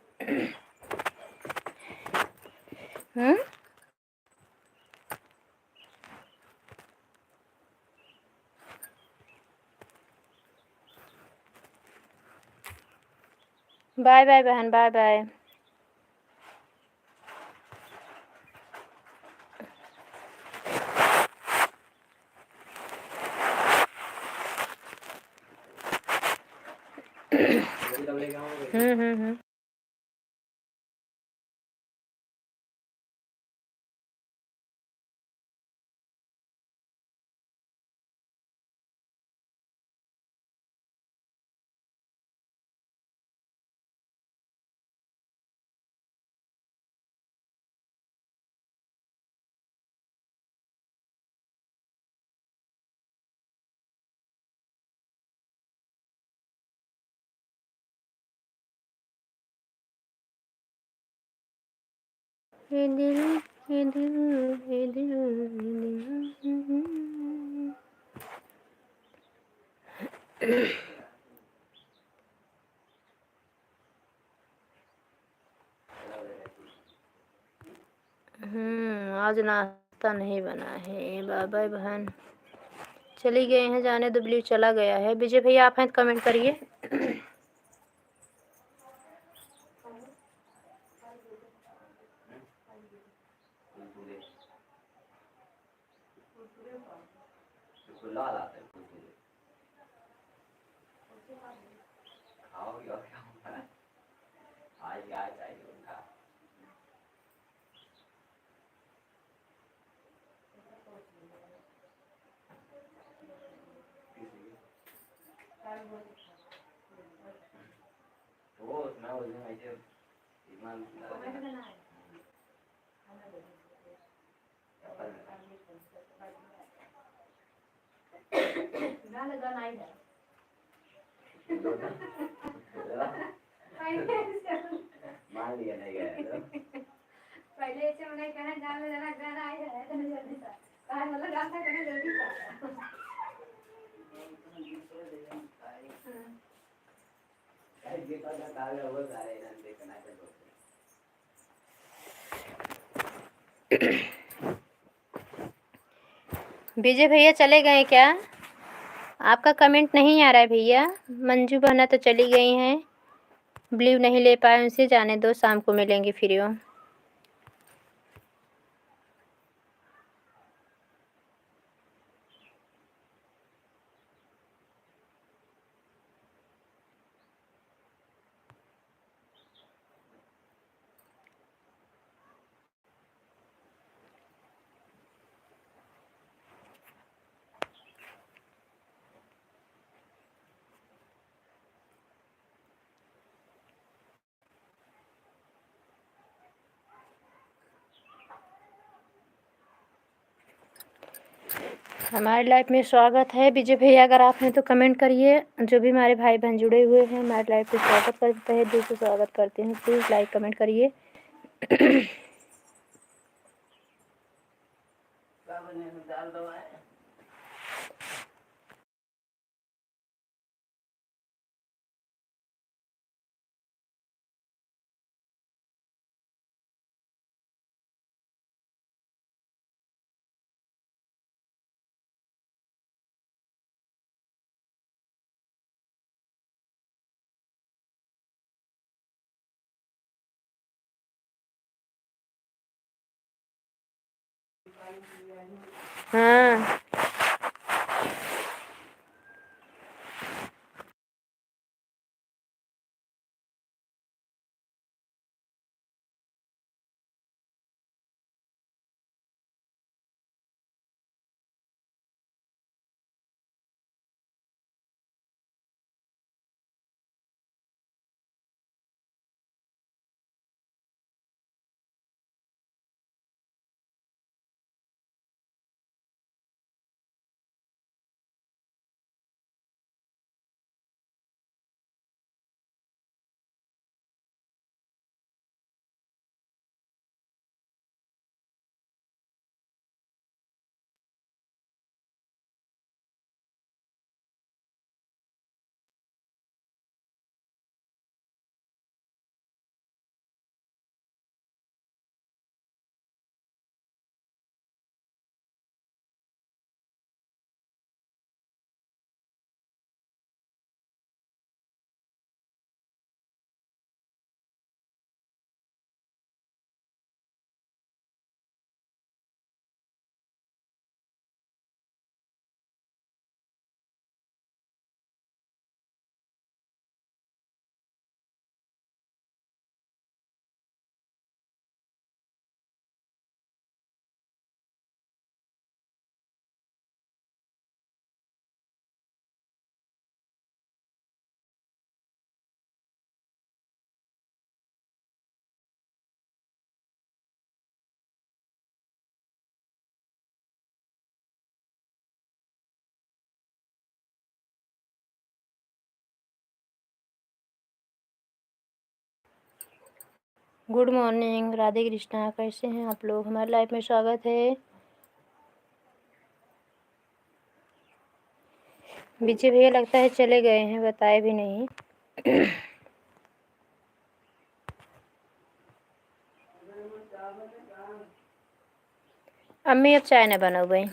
बाय बाय बहन, बाय बाय। हम्म। ये दिल, ये दिल, ये दिल, ये दिल। आज नाश्ता नहीं बना है। बाय बाय बहन, चली गए हैं, जाने दो, ब्लू चला गया है। विजय भैया आप हैं तो कमेंट करिए। पहले ऐसे मैंने कहा जान ले जरा गाना आई है तो जल्दी सा कहा मतलब गाना करना जल्दी सा। विजय भैया चले गए क्या? आपका कमेंट नहीं आ रहा है भैया। मंजू बहना तो चली गई हैं, ब्लू नहीं ले पाए, उनसे जाने दो, शाम को मिलेंगे फिर वो। हमारे लाइव में स्वागत है विजय भैया, अगर आप हैं तो कमेंट करिए। जो भी हमारे भाई बहन जुड़े हुए हैं हमारे लाइव पे स्वागत करते हैं, दिल से स्वागत करते हैं। प्लीज़ लाइक कमेंट करिए। हाँ। Good morning, Radhe Krishna. कैसे हैं आप लोग? हमारे लाइफ में स्वागत है। विजय भैया लगता है चले गए हैं, बताए भी नहीं। अम्मी अब चाय न बनाओ भाई।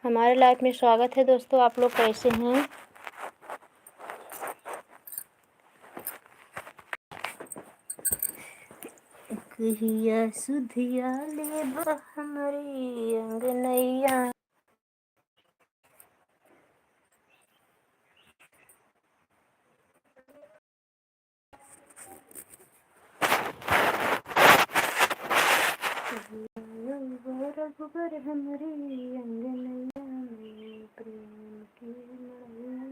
हमारे लाइफ में स्वागत है दोस्तों। आप लोग कैसे हैं? कहिया सुधिया ले हमारी अंगनैया। रघुबर हमारी अंगनैया में प्रेम की मड़ैया।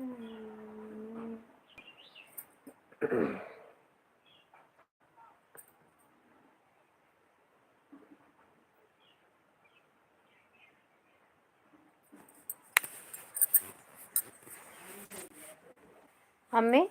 अम्मी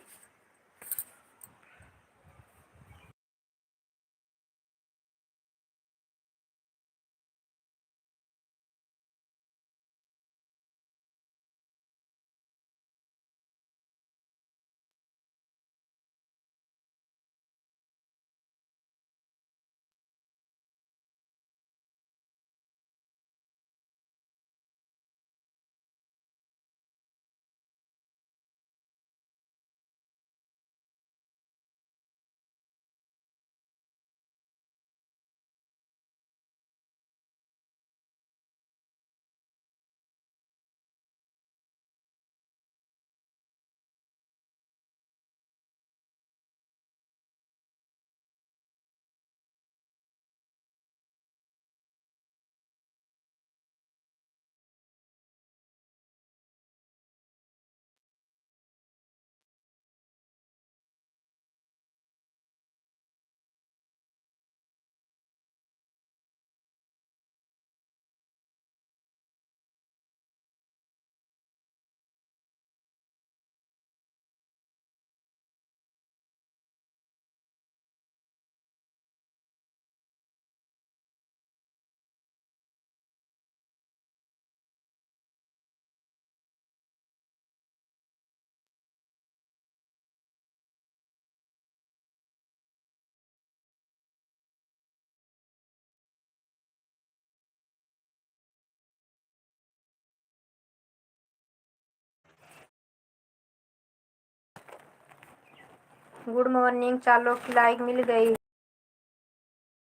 गुड मॉर्निंग। 4 लोग की लाइक मिल गई।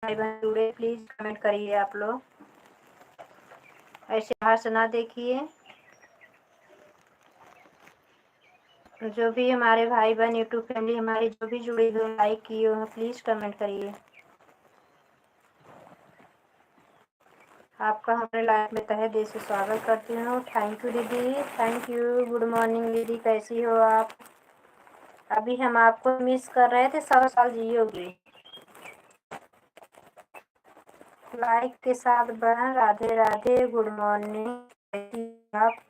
भाई बहन जुड़े, प्लीज कमेंट करिए आप लोग, ऐसे बाहर से ना देखिए। जो भी हमारे भाई बहन यूट्यूब फैमिली हमारी जो भी जुड़ी हुई लाइक किए हो प्लीज कमेंट करिए। आपका हमारे लाइफ में तहे दिल से स्वागत करती हूँ। थैंक यू दीदी, थैंक यू। गुड मॉर्निंग दीदी, कैसी हो आप? अभी हम आपको मिस कर रहे थे, 100 साल जियोगी। लाइक के साथ बहन, राधे राधे, गुड मॉर्निंग, कैसी हो आप?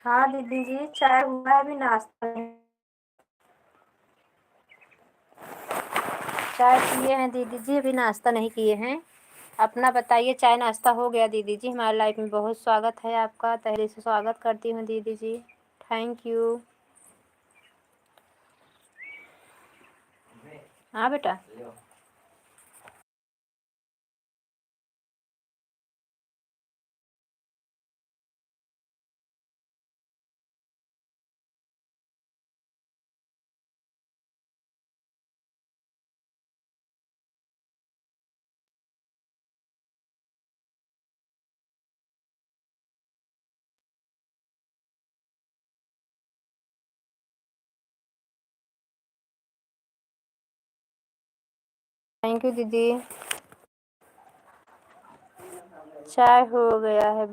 हाँ दीदी जी, चाय हुआ है, अभी नाश्ता नहीं। चाय पिए हैं दीदी जी, अभी नाश्ता नहीं किए हैं। अपना बताइए, चाय नाश्ता हो गया दीदी जी? हमारे लाइफ में बहुत स्वागत है आपका, तहे दिल से स्वागत करती हूँ दीदी जी, थैंक यू। हाँ बेटा। थैंक यू दीदी। चाय हो गया है।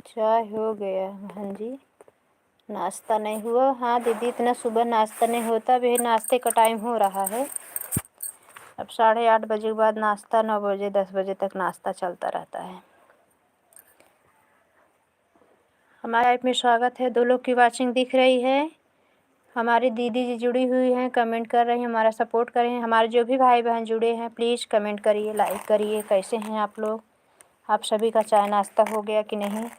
चाय हो गया हाँ जी। नाश्ता नहीं हुआ? हाँ दीदी, इतना सुबह नाश्ता नहीं होता, अभी नाश्ते का टाइम हो रहा है। अब 8:30 बजे के बाद नाश्ता, 9 बजे 10 बजे तक नाश्ता चलता रहता है। हमारे लाइफ में स्वागत है। 2 लोग की वाचिंग दिख रही है। हमारी दीदी जी जुड़ी हुई हैं, कमेंट कर रही हैं, हमारा सपोर्ट कर रहे हैं। हमारे जो भी भाई बहन जुड़े हैं प्लीज़ कमेंट करिए, लाइक करिए। कैसे हैं आप लोग? आप सभी का चाय नाश्ता हो गया कि नहीं?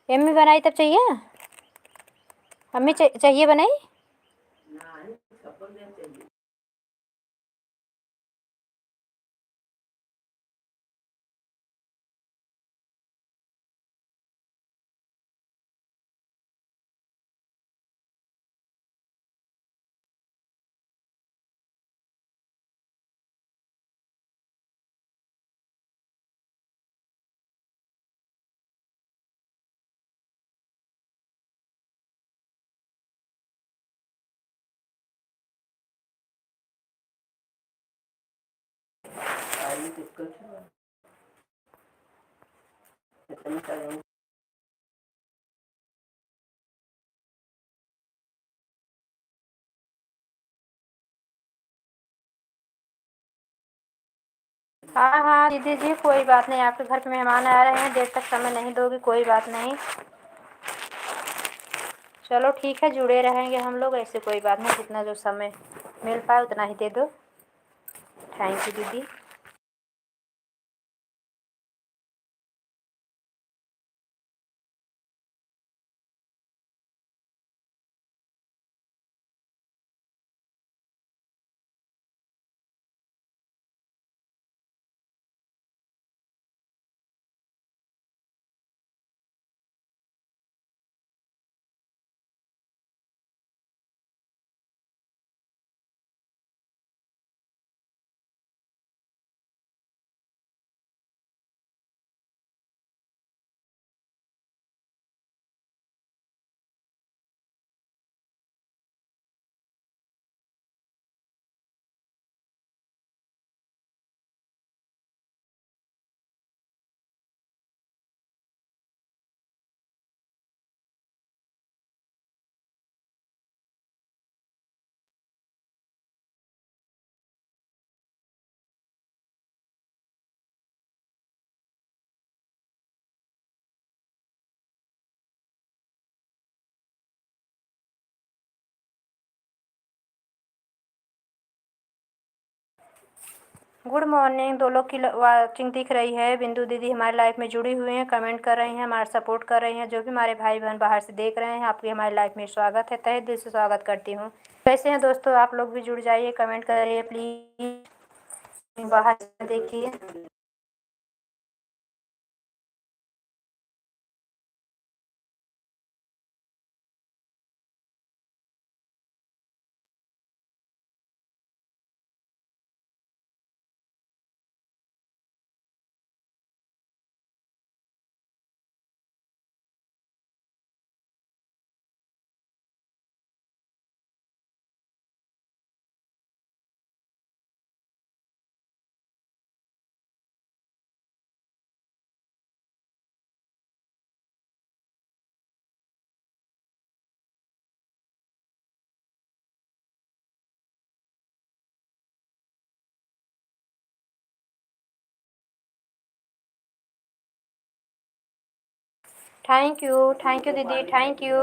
एम्मी बनाई तब चाहिए? अम्मी चाहिए बनाई? हाँ हाँ दीदी जी, कोई बात नहीं। आपके घर पे मेहमान आ रहे हैं, देर तक समय नहीं दोगे, कोई बात नहीं। चलो ठीक है, जुड़े रहेंगे हम लोग, ऐसे कोई बात नहीं। जितना जो समय मिल पाए उतना ही दे दो। थैंक यू दीदी। Good morning. 2 लोग की वाचिंग दिख रही है। बिंदु दीदी हमारे लाइफ में जुड़ी हुई हैं, कमेंट कर रही हैं, हमारा सपोर्ट कर रही हैं। जो भी हमारे भाई बहन बाहर से देख रहे हैं, आपकी हमारी लाइफ में स्वागत है, तहे दिल से स्वागत करती हूँ। कैसे हैं दोस्तों? आप लोग भी जुड़ जाइए, कमेंट करिए प्लीज़। बाहर से देखिए। थैंक यू दीदी, थैंक यू।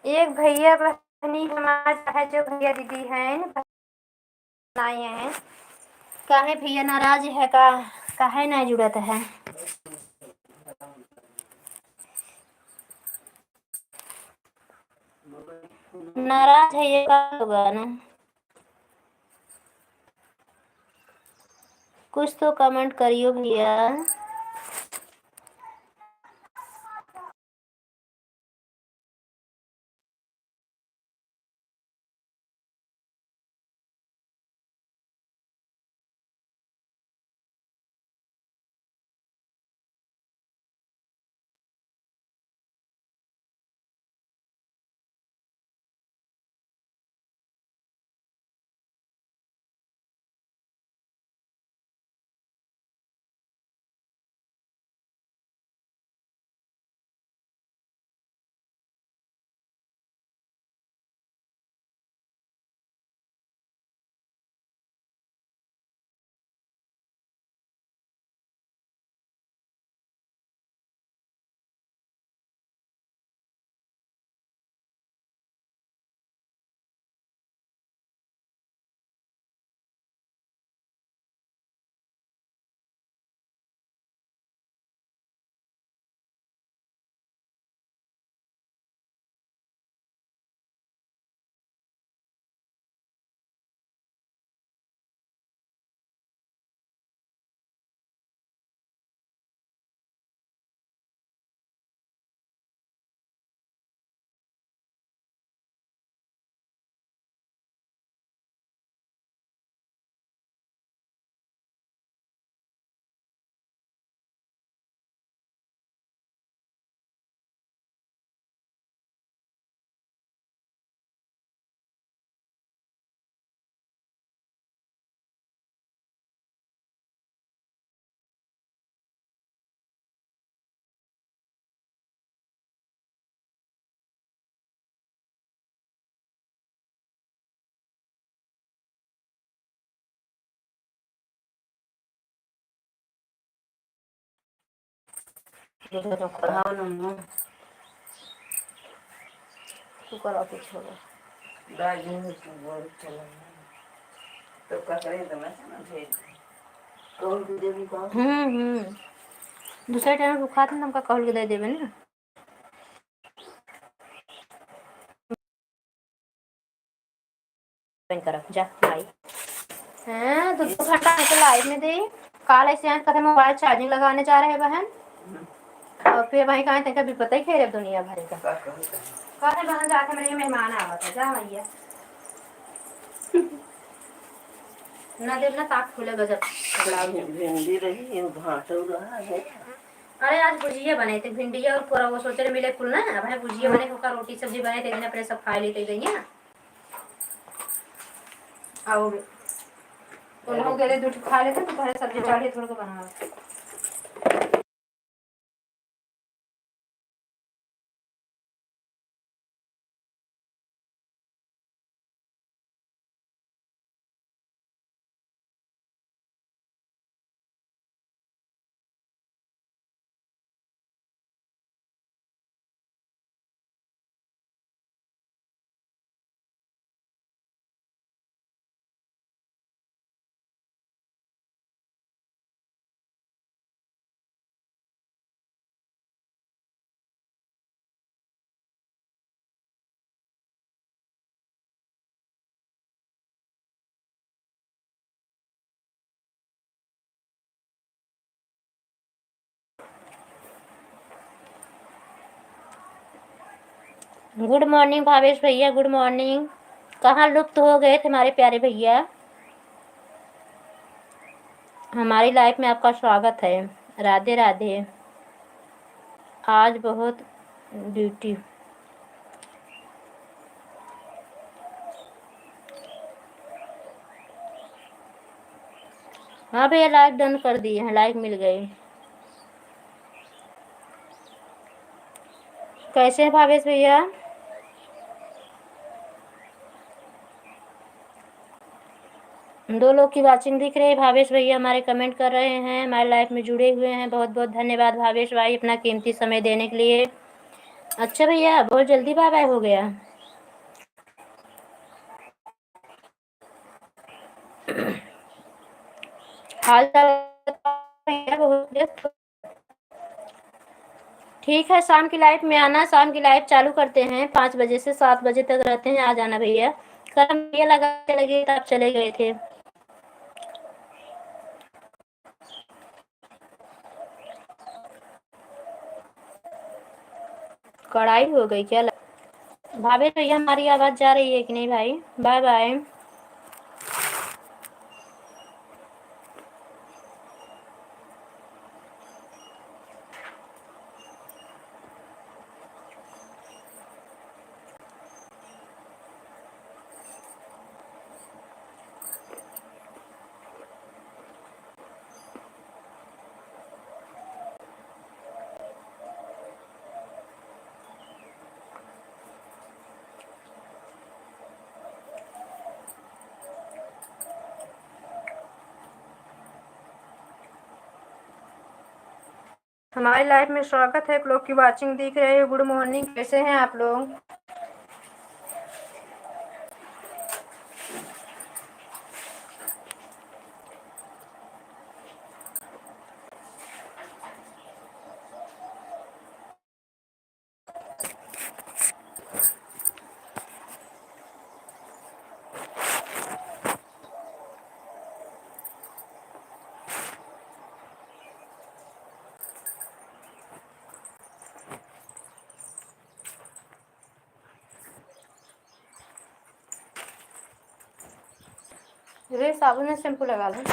एक भैया बहनी हमारे है, जो भैया दीदी हैं बनाए हैं। काहे भैया नाराज है का? काहे ना जुड़त है? नाराज है ये का होगा ना? कुछ तो कमेंट करियो भैया। दूसरे टाइम रुखा थे हमका कहल के दे देवे ना। करब जा भाई हैं, तो 2 घंटा तो लाइव में दे। काल ऐसे आए कहते मोबाइल चार्जिंग लगाने जा रहे हैं बहन, और फिर वहीं कहा तक भी पता ही खेरे दुनिया भर का कहते बहन जाके मेरे मेहमान आवा था जा भैया ना देव ना ताक खुले गजब भिंडी रही भाटो रहा है। अरे आज भुजिया बने थे, भिंडिया और पूरा वो सोचे मिले कुल ना, अब है भुजिया बने, होकर रोटी सब्जी बने थे, अपने सब खा लेते गई और उन लोग गए दूध खा लेते तो पहले सब्जी चाढ़ी थोड़ा को बना। गुड मॉर्निंग भावेश भैया, गुड मॉर्निंग। कहाँ लुप्त हो गए थे हमारे प्यारे भैया। हमारी लाइफ में आपका स्वागत है। राधे राधे। आज बहुत ड्यूटी। हाँ भैया, लाइक डन कर दिए हैं, लाइक मिल गई। कैसे हैं भावेश भैया? दो लोग की वाचिंग दिख रही है। भावेश भैया हमारे कमेंट कर रहे हैं, हमारे लाइफ में जुड़े हुए हैं। बहुत बहुत धन्यवाद भावेश भाई, अपना कीमती समय देने के लिए। अच्छा भैया, बहुत जल्दी बाय बाय हो गया। हाल चाल भैया, बहुत व्यस्त। ठीक है, शाम की लाइफ में आना। शाम की लाइफ चालू करते हैं 5 बजे से 7 बजे तक रहते हैं, आ जाना भैया। कल भैया लगा लगे तो आप चले गए थे। कढ़ाई हो गई क्या? भावेश भैया हमारी आवाज जा रही है कि नहीं भाई? Bye bye. हमारी लाइफ में स्वागत है। लोग की वाचिंग दिख रही है। गुड मॉर्निंग, कैसे हैं आप लोग? रे साबुन में शैम्पू लगा लो।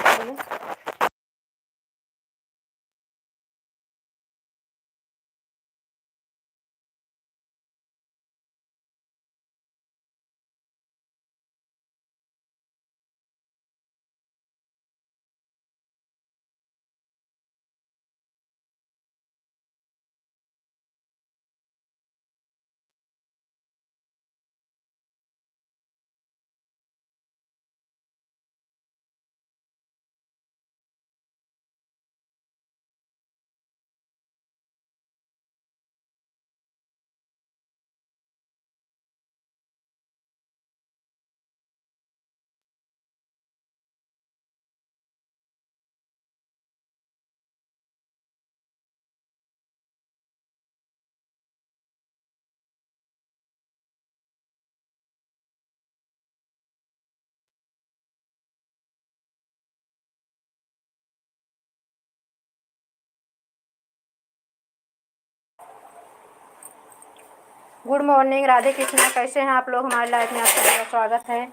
गुड मॉर्निंग, राधे कृष्णा, कैसे हैं आप लोग? हमारी लाइफ में आपका बहुत स्वागत है।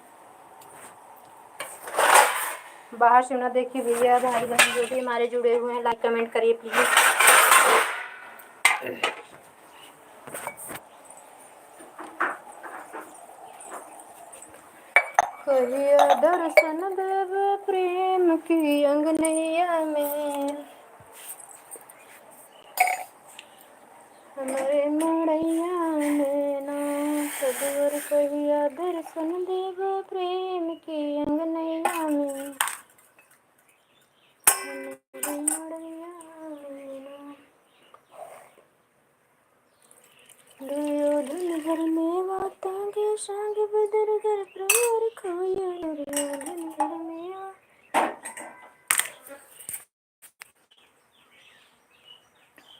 बाहर से ना देखिए भैया, भाई बहन जो भी हमारे जुड़े हुए हैं, लाइक कमेंट करिए प्लीज़। कहिया दर्शन देव प्रेम की अंगनैया में, हमारे मड़ैया में ना सदवर। कहिया दर्शन देव प्रेम की अंगनैया में, हमारे मड़ैया में ना। दुर्योधन घर में वाता के सांग बदर घर प्रवर खोया। दुर्योधन घर में आ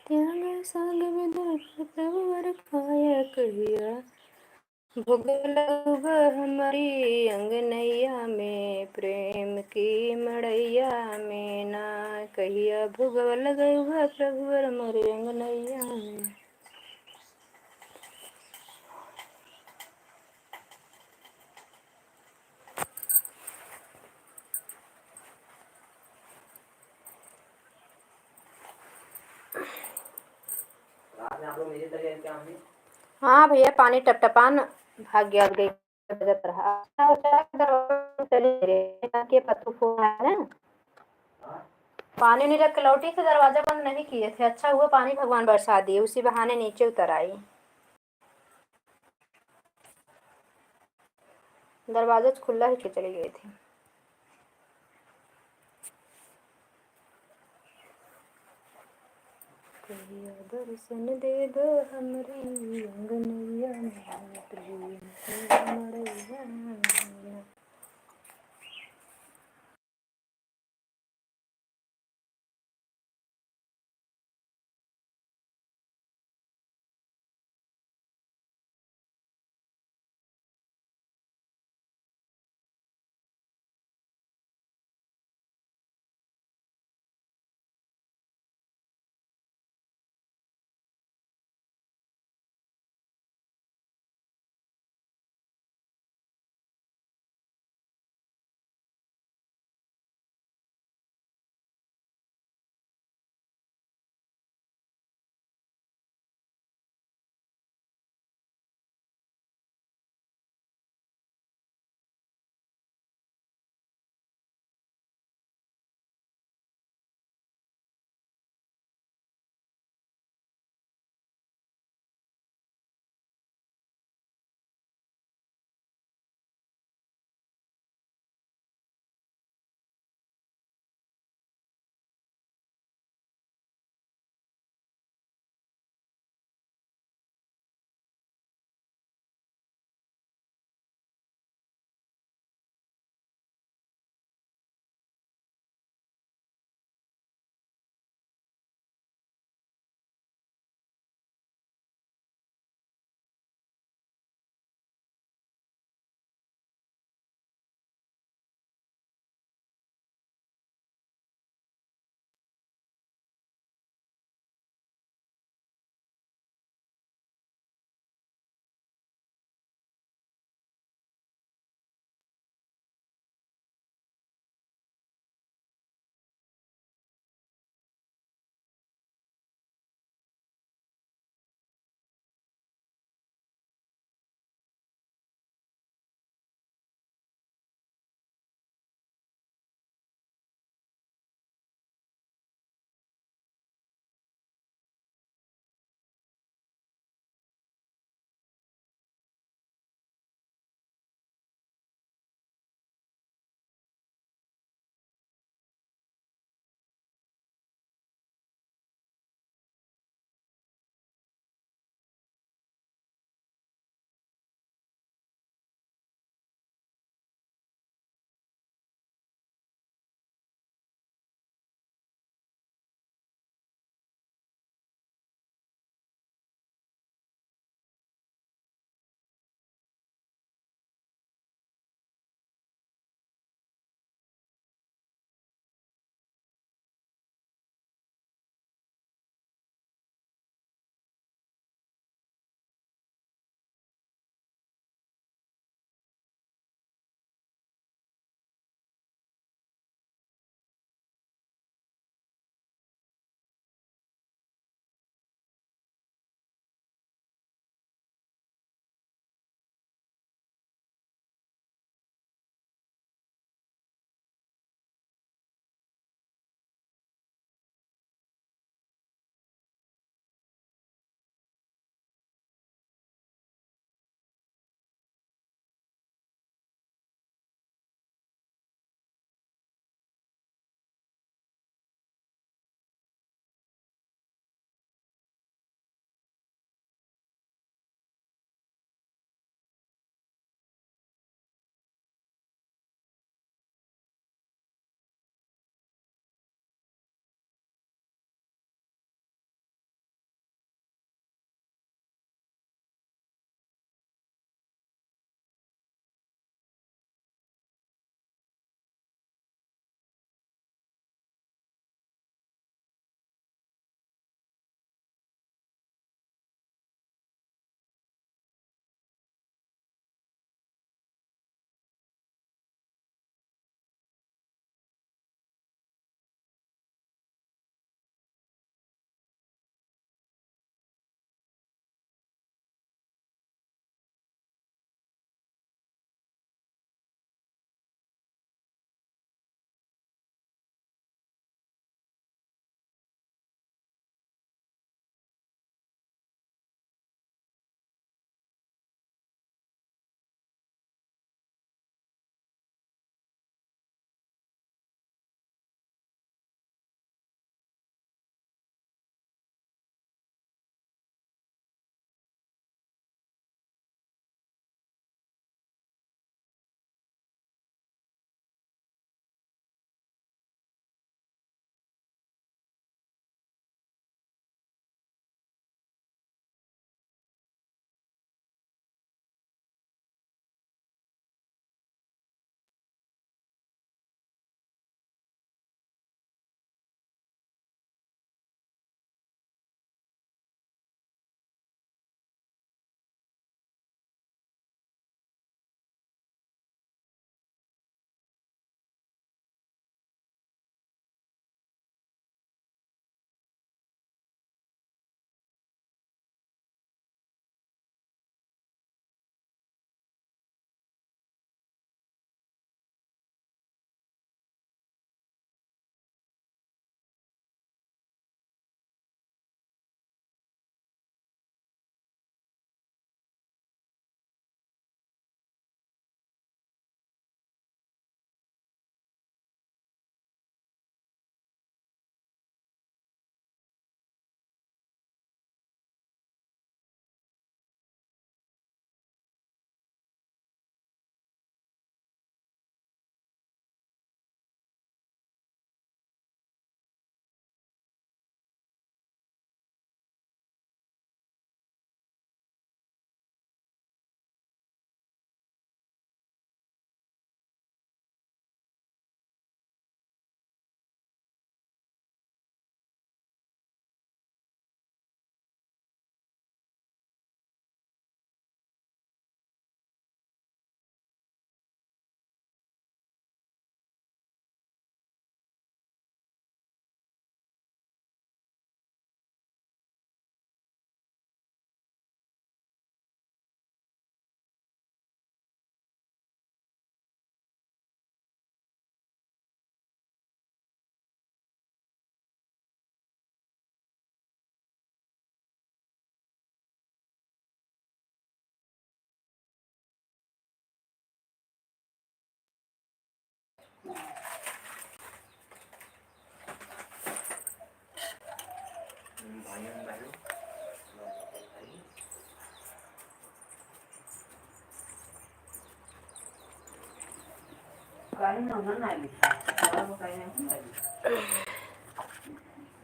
त्याग सांग बदर प्रवर खाया। कहिया भोग लग हमारी अंगनैया में, प्रेम की मड़ैया में ना। कहिया भोग लग प्रभुवर मोरे अंगनैया में। हाँ भैया, पानी टपटपान भाग गया और गई बजत रहा। के पत्तू फोन है ना, पानी नहीं रख के लौटी से दरवाजा बंद नहीं किए थे। अच्छा हुआ पानी भगवान बरसा दिए, उसी बहाने नीचे उतर आई। दरवाजा खुला ही चली गई थी। दर्शन दे दो हमरी अंगनैया।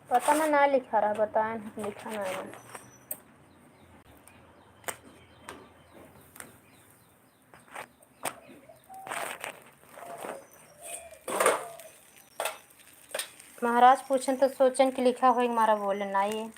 पता ना लिखा रहा, बताएं लिखा ना है। महाराज पूछन तो सोचन कि लिखा हो हमारा बोलना ये।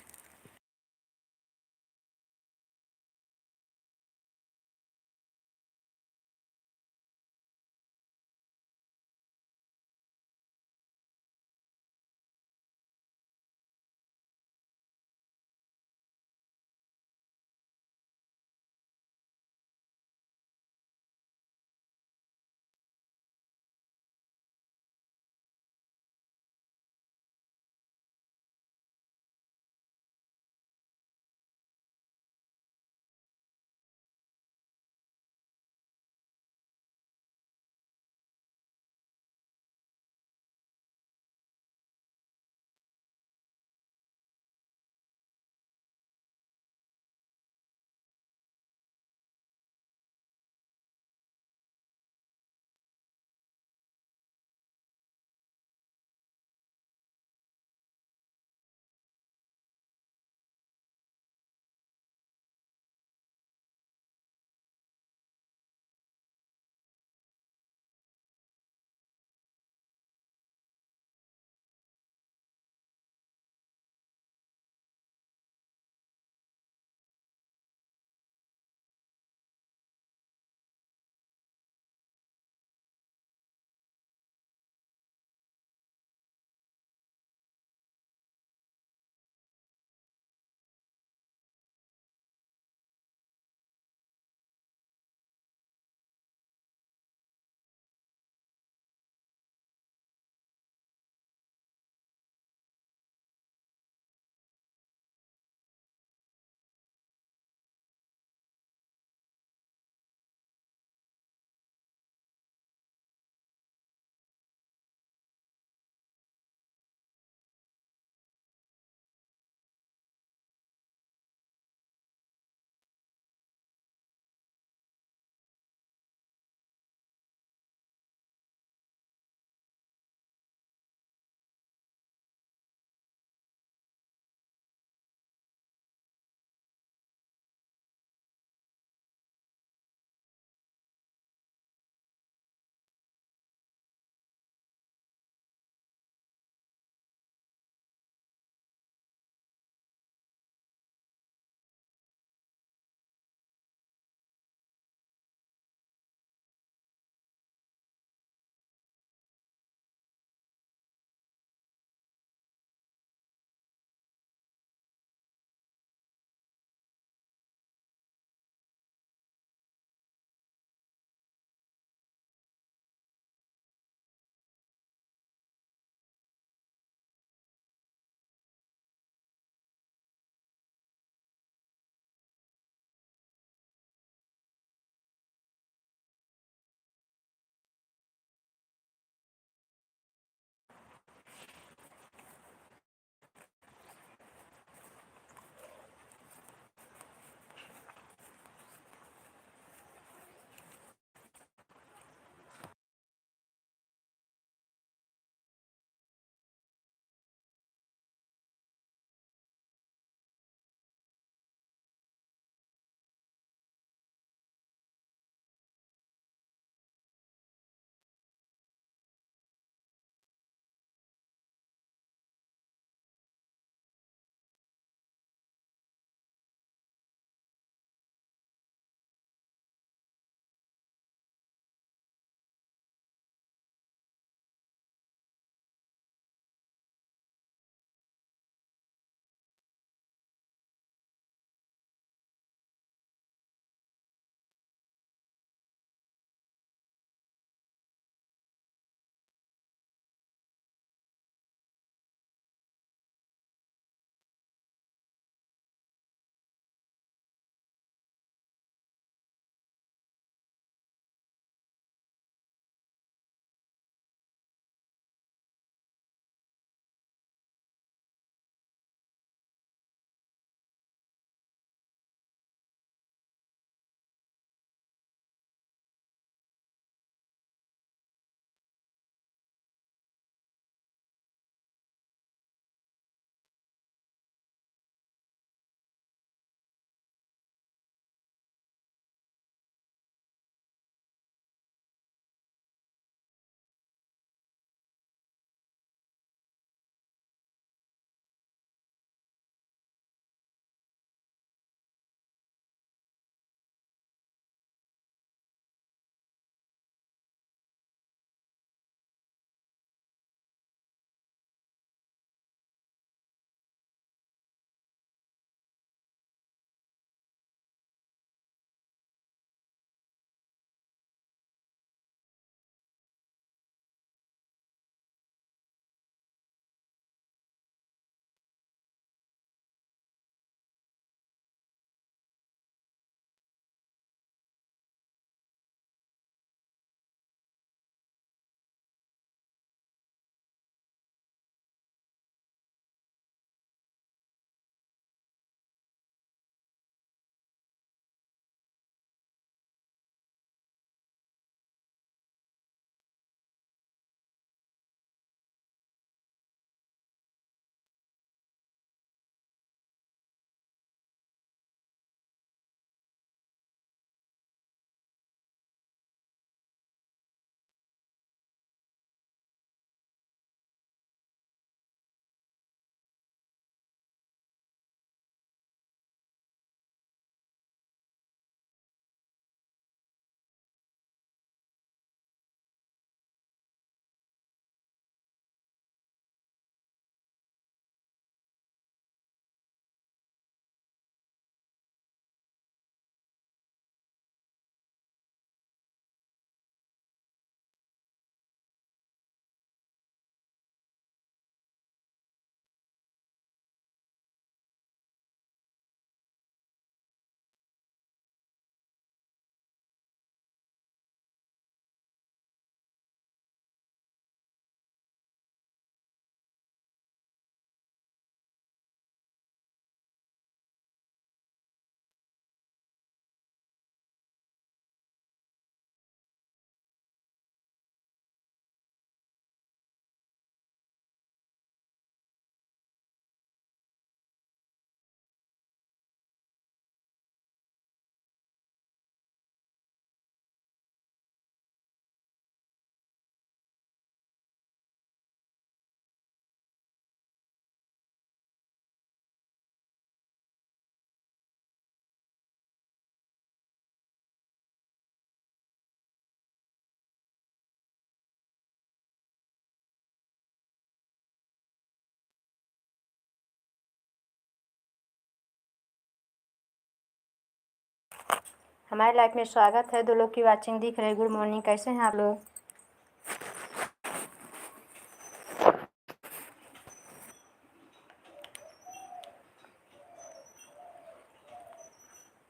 हमारे लाइफ में स्वागत है। 2 लोग की वाचिंग दिख रही है। गुड मॉर्निंग, कैसे हैं आप लोग?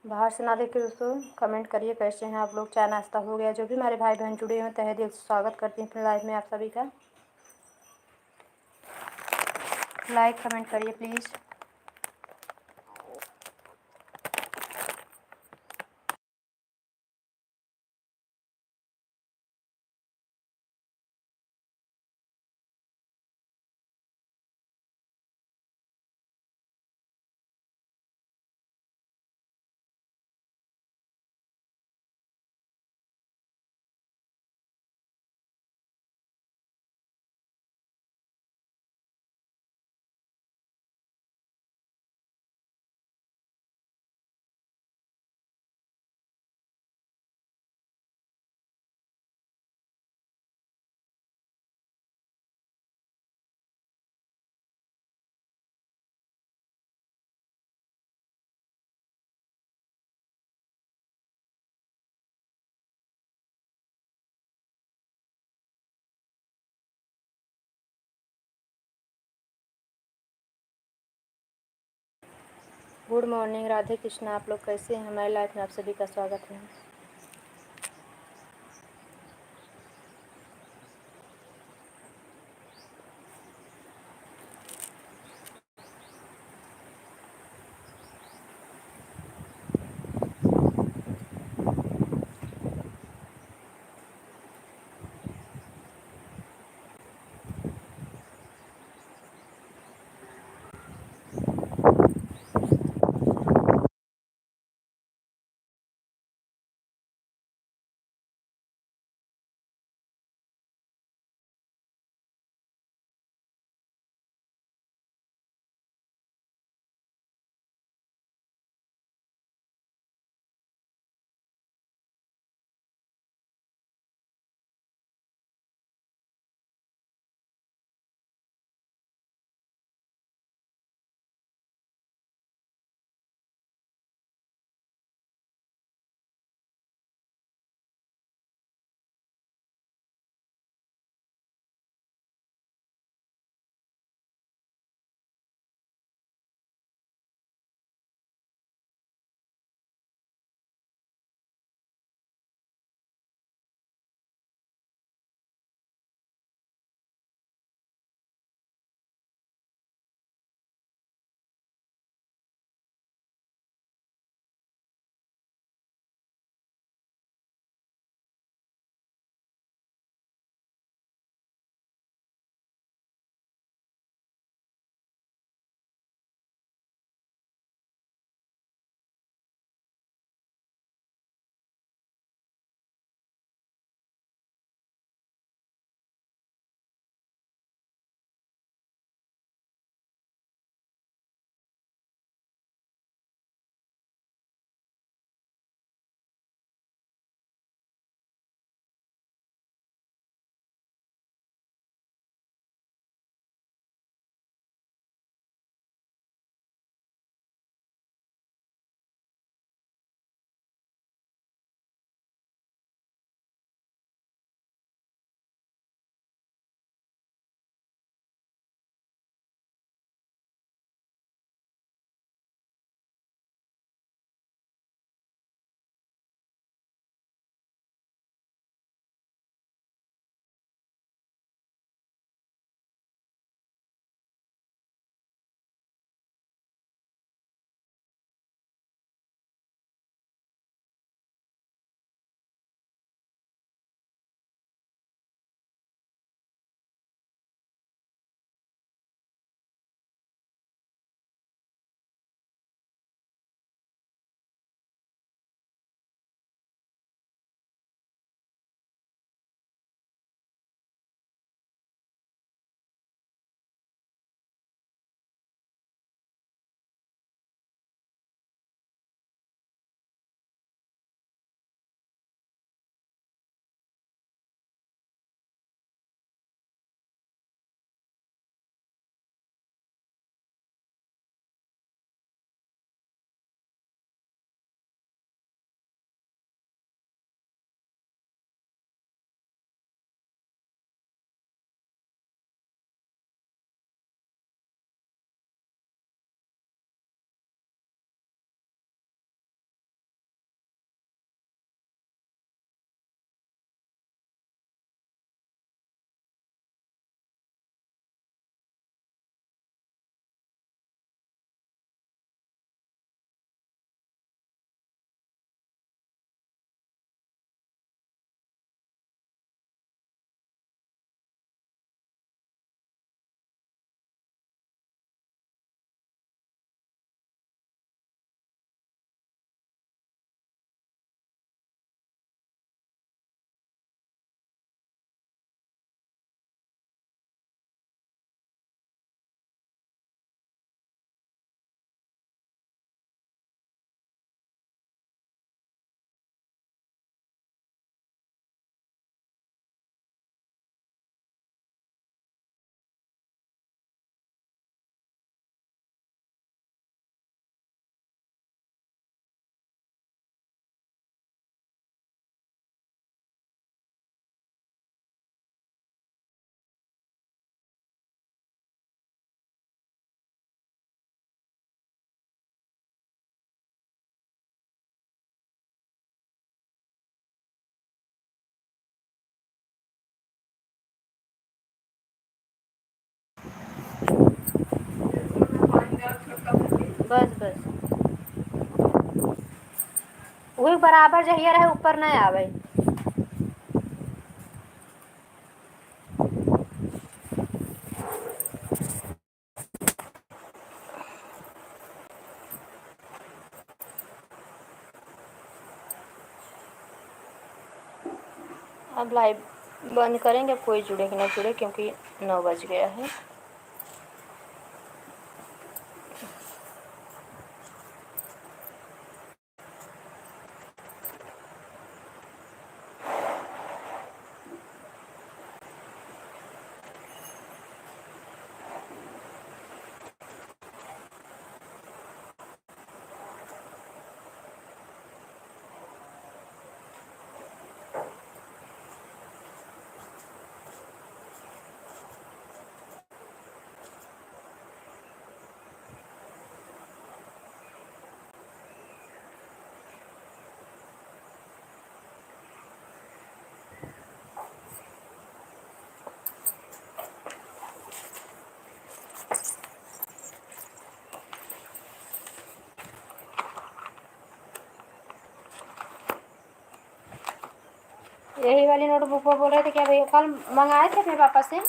बाहर से ना देखे दोस्तों, कमेंट करिए कैसे हैं आप लोग। चाय नाश्ता हो गया? जो भी हमारे भाई बहन जुड़े हैं तहे दिल से स्वागत करती हैं अपने लाइफ में आप सभी का। लाइक कमेंट करिए please. Good morning, Radhe Krishna. आप लोग कैसे हैं? हमारे लाइफ में आप सभी का स्वागत है। बस बस वही बराबर जहिया रहे, ऊपर नहीं आवे। अब लाइव बंद करेंगे, अब कोई जुड़े कि ना जुड़े, क्योंकि 9 बज गया है। यही वाली नोटबुक पर बोल रहे थे क्या भैया? कल मंगाए थे अपने पापा से।